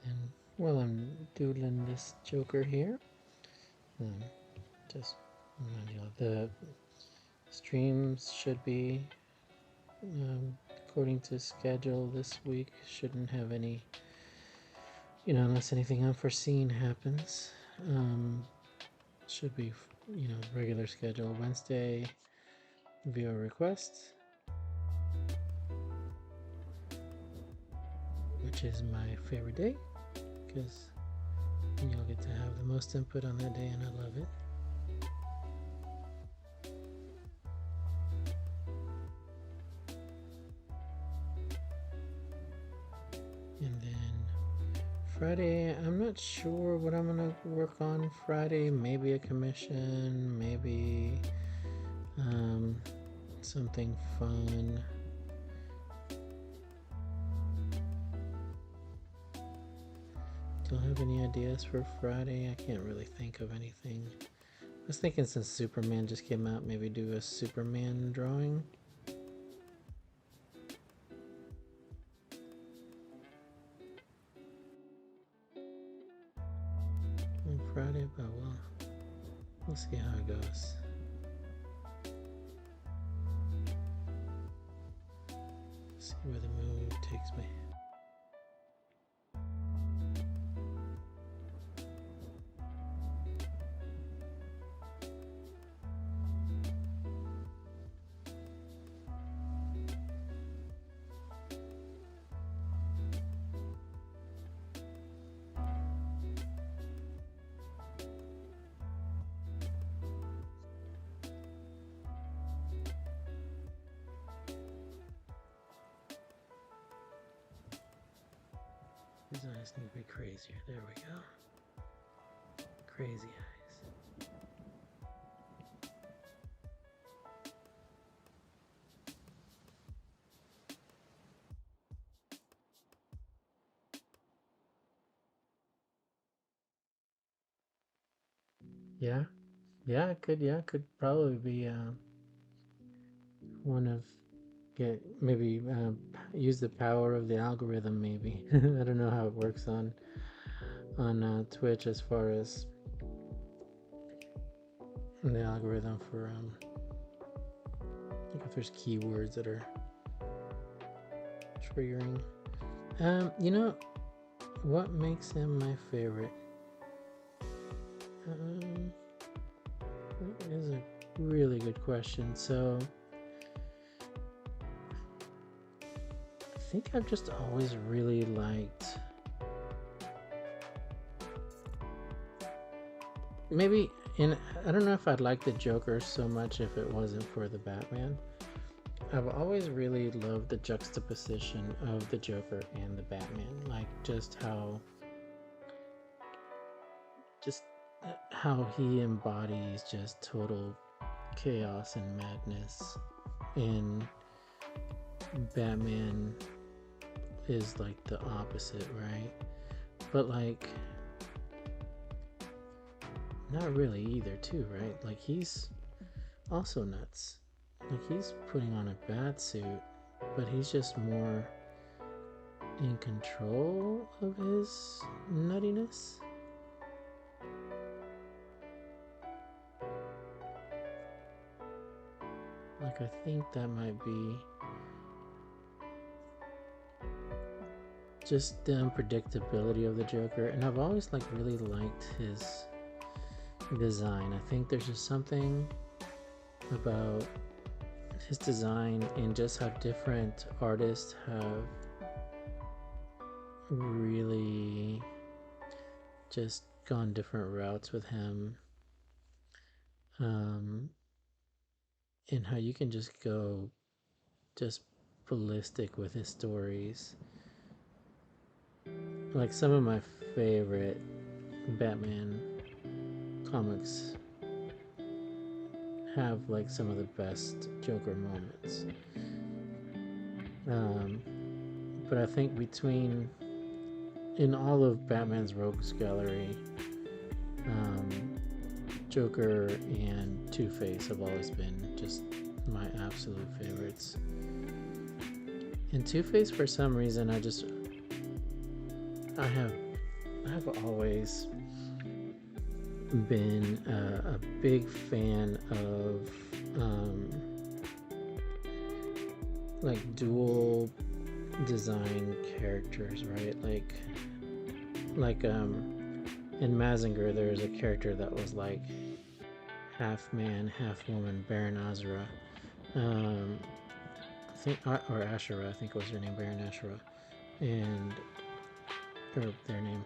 And while I'm doodling this Joker here, just the streams should be according to schedule this week. Shouldn't have any, unless anything unforeseen happens. Should be, regular schedule. Wednesday, viewer requests, which is my favorite day because you'll get to have the most input on that day, and I love it. And then Friday, I'm not sure what I'm gonna work on Friday. Maybe a commission, maybe something fun. Don't have any ideas for Friday. I can't really think of anything. I was thinking since Superman just came out, maybe do a Superman drawing. On Friday, but we'll see how it goes. where the mood takes me. His eyes need to be crazier. There we go. Crazy eyes. Yeah, yeah, it could. Yeah, it could probably be one of get maybe use the power of the algorithm. Maybe I don't know how it works on Twitch as far as the algorithm for like if there's keywords that are triggering. You know what makes him my favorite? That is a really good question. So I think I've just always really liked, maybe, and I don't know if I'd like the Joker so much if it wasn't for the Batman. I've always really loved the juxtaposition of the Joker and the Batman, like just how he embodies just total chaos and madness, and Batman is like the opposite, right? But like not really either too, right? Like he's also nuts. Like he's putting on a bat suit, but he's just more in control of his nuttiness. Like I think that might be just the unpredictability of the Joker, and I've always like really liked his design. I think there's just something about his design and just how different artists have really just gone different routes with him, and how you can just go just ballistic with his stories. Like some of my favorite Batman comics have like some of the best Joker moments. But I think in all of Batman's rogues gallery, Joker and Two-Face have always been just my absolute favorites. And Two-Face, for some reason, I have always been a big fan of like dual design characters, right? Like in Mazinger, there was a character that was like half man, half woman, Baron Azra. I think, or Ashura, I think was her name, Baron Ashura, or their name,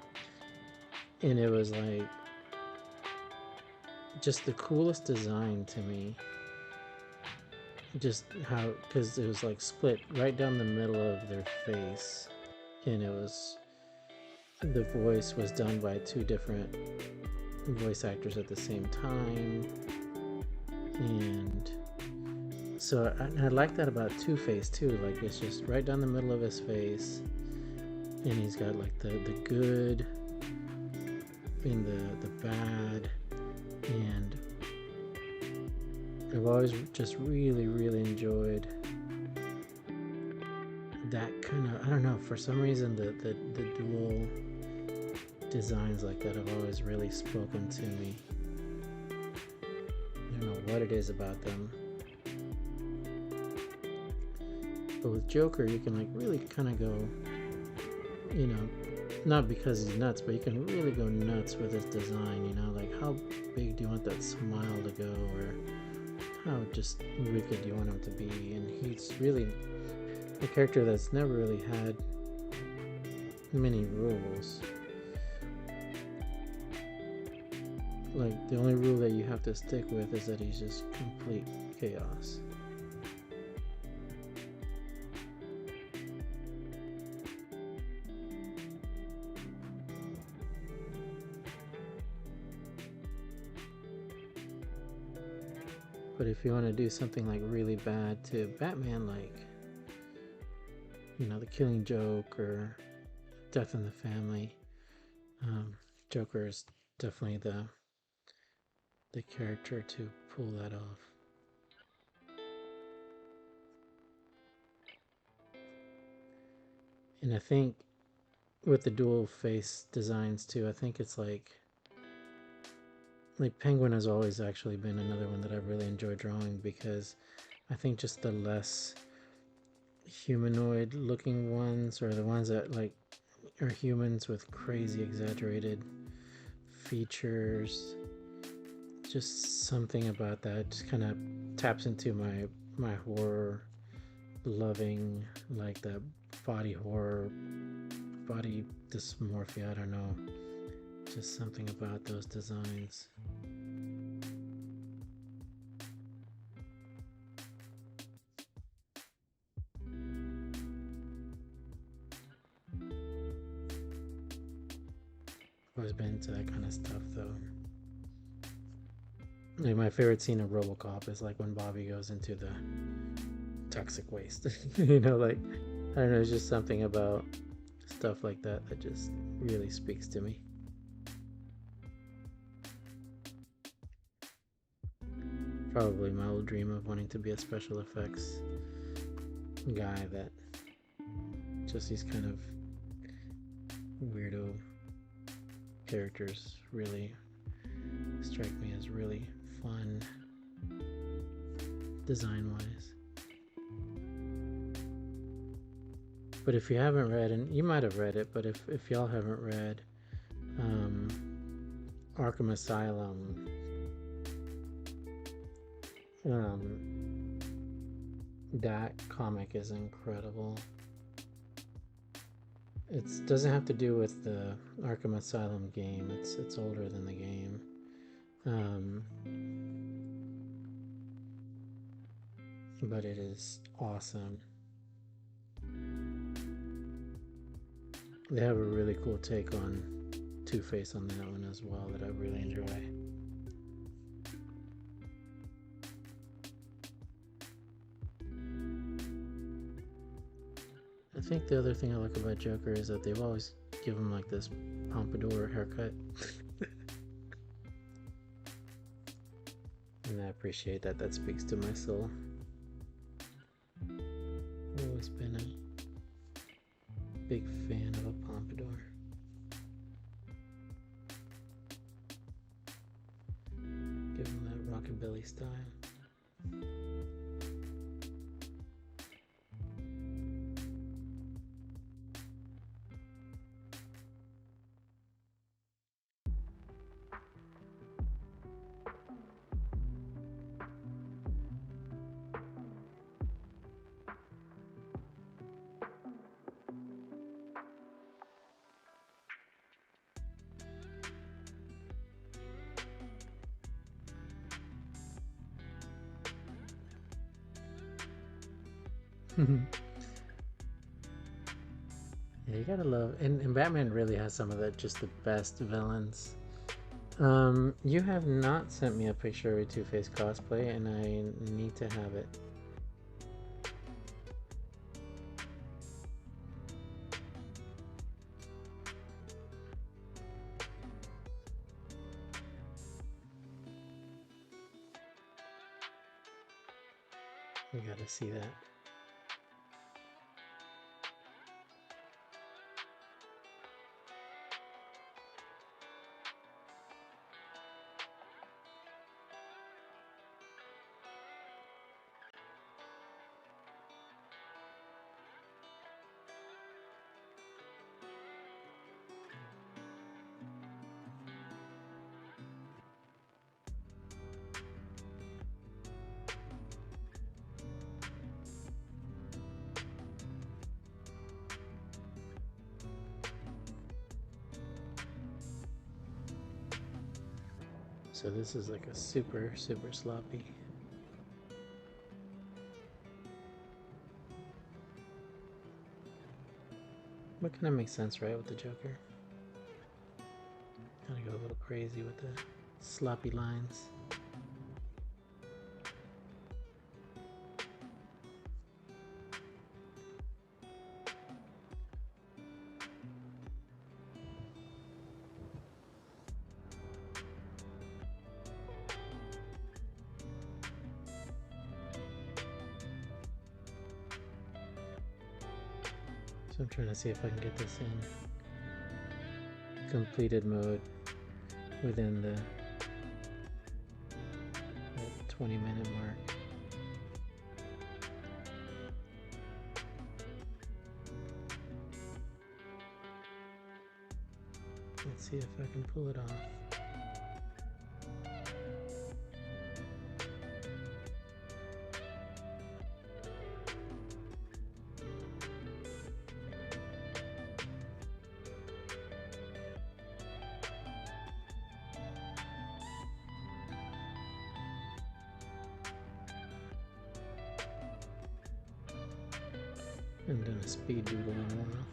and it was like just the coolest design to me. Just how, because it was like split right down the middle of their face, and the voice was done by two different voice actors at the same time, and so I like that about Two-Face too. Like it's just right down the middle of his face, and he's got like the good and the bad, and I've always just really, really enjoyed that kind of, I don't know, for some reason the dual designs like that have always really spoken to me. I don't know what it is about them. But with Joker, you can like really kind of go, you know, not because he's nuts, but you can really go nuts with his design, you know, like how big do you want that smile to go, or how just wicked do you want him to be. And he's really a character that's never really had many rules. Like, the only rule that you have to stick with is that he's just complete chaos. But if you want to do something like really bad to Batman, like, you know, The Killing Joke or Death in the Family, Joker is definitely the character to pull that off. And I think with the dual face designs too, I think it's like Penguin has always actually been another one that I've really enjoyed drawing, because I think just the less humanoid looking ones, or the ones that like are humans with crazy exaggerated features, just something about that just kind of taps into my horror loving, like the body horror, body dysmorphia, I don't know, just something about those designs. I've always been into that kind of stuff though. Like, my favorite scene of RoboCop is like when Bobby goes into the toxic waste. You know, like, I don't know, it's just something about stuff like that that just really speaks to me. Probably my old dream of wanting to be a special effects guy, that just these kind of weirdo characters really strike me as really fun design wise. But if you haven't read, and you might have read it, but if y'all haven't read Arkham Asylum, that comic is incredible. It doesn't have to do with the Arkham Asylum game. It's older than the game. But it is awesome. They have a really cool take on Two-Face on that one as well that I really enjoy. I think the other thing I like about Joker is that they've always given him like this pompadour haircut. And I appreciate that. That speaks to my soul. I've always been a big fan of a pompadour. Give him that rockabilly style. Yeah, you gotta love, and Batman really has some of the just the best villains. You have not sent me a picture of a Two-Face cosplay, and I need to have it. We gotta see that. So this is like a super sloppy. But kind of makes sense, right, with the Joker? Kind of go a little crazy with the sloppy lines. So I'm trying to see if I can get this in completed mode within the 20-minute mark. Let's see if I can pull it off. And done a speed doodle on one off.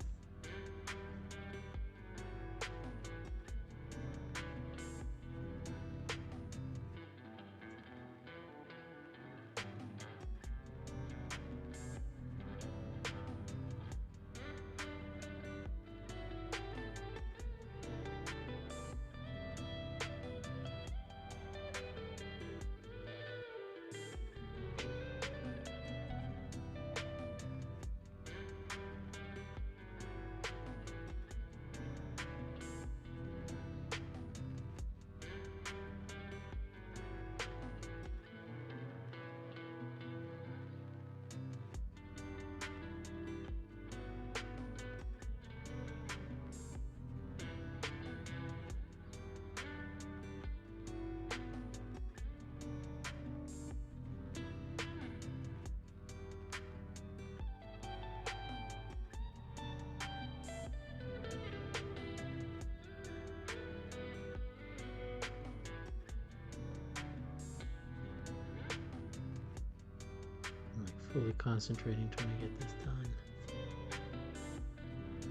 Fully concentrating trying to get this done.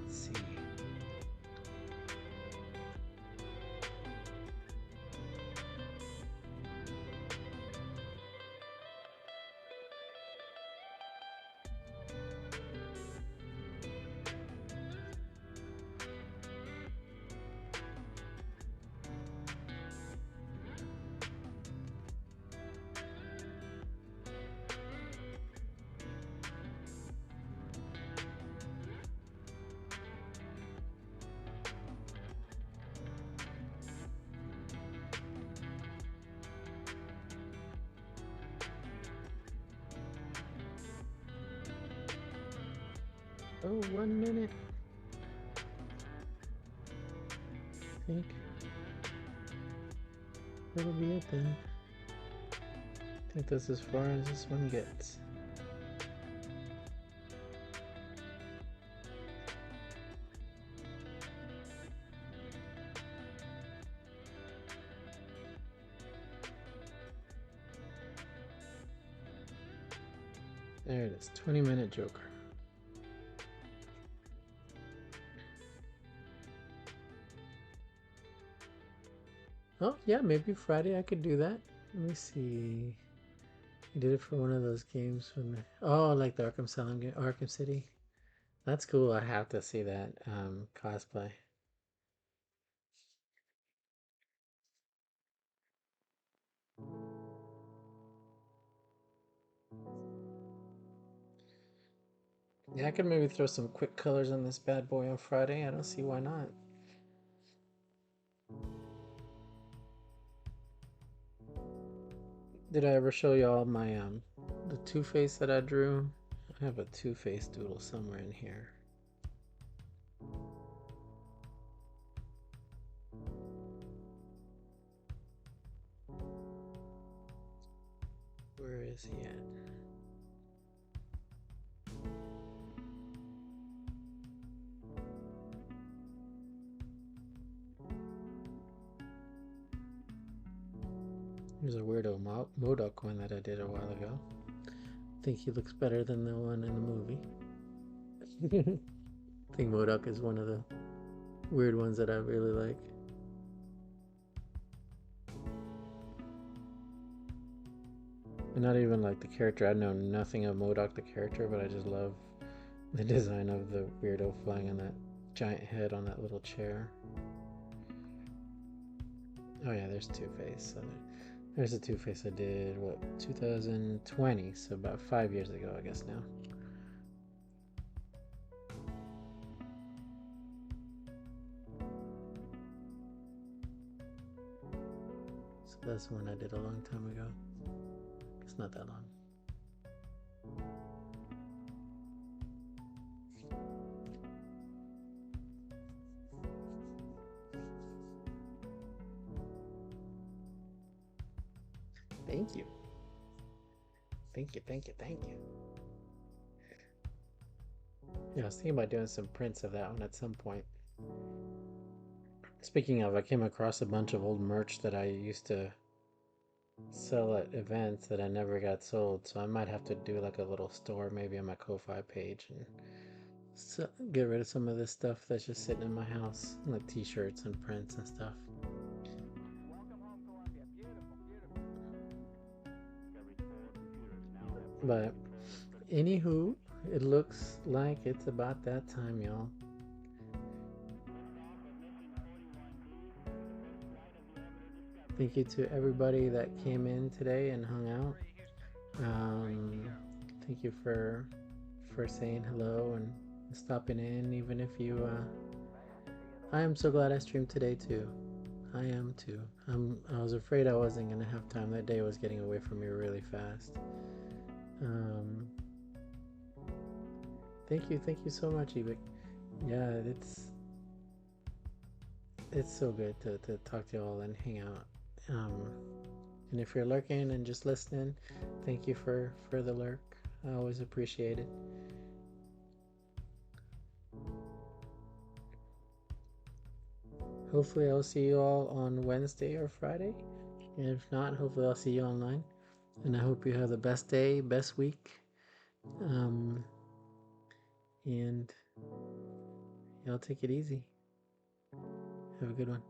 Let's see. Oh, 1 minute. I think that'll be it then. I think that's as far as this one gets. There it is, 20-minute Joker. Oh, yeah, maybe Friday I could do that. Let me see. I did it for one of those games when like the Arkham Asylum game, Arkham City. That's cool. I have to see that cosplay. Yeah, I could maybe throw some quick colors on this bad boy on Friday. I don't see why not. Did I ever show y'all my the Two-Face that I drew? I have a Two-Face doodle somewhere in here. Where is he at? There's a weirdo Modok one that I did a while ago. I think he looks better than the one in the movie. I think Modok is one of the weird ones that I really like. And not even like the character. I know nothing of Modok the character, but I just love the design of the weirdo flying on that giant head on that little chair. Oh yeah, there's Two-Face. So there's a Two-Face I did, what, 2020, so about 5 years ago, I guess now. So that's one I did a long time ago. It's not that long. Thank you. Thank you, thank you, thank you. Yeah, I was thinking about doing some prints of that one at some point. Speaking of, I came across a bunch of old merch that I used to sell at events that I never got sold, so I might have to do like a little store maybe on my Ko-Fi page and get rid of some of this stuff that's just sitting in my house, like t-shirts and prints and stuff. Welcome home, Columbia. Beautiful, beautiful. But anywho, it looks like it's about that time, y'all. Thank you to everybody that came in today and hung out. Thank you for saying hello and stopping in, even if you I am so glad I streamed today too. I am too. I was afraid I wasn't gonna have time. That day was getting away from me really fast. Thank you so much, Ebik. Yeah, it's so good to talk to y'all and hang out. And if you're lurking and just listening, thank you for the lurk. I always appreciate it. Hopefully I'll see you all on Wednesday or Friday. And if not, hopefully I'll see you online. And I hope you have the best day, best week. And y'all take it easy. Have a good one.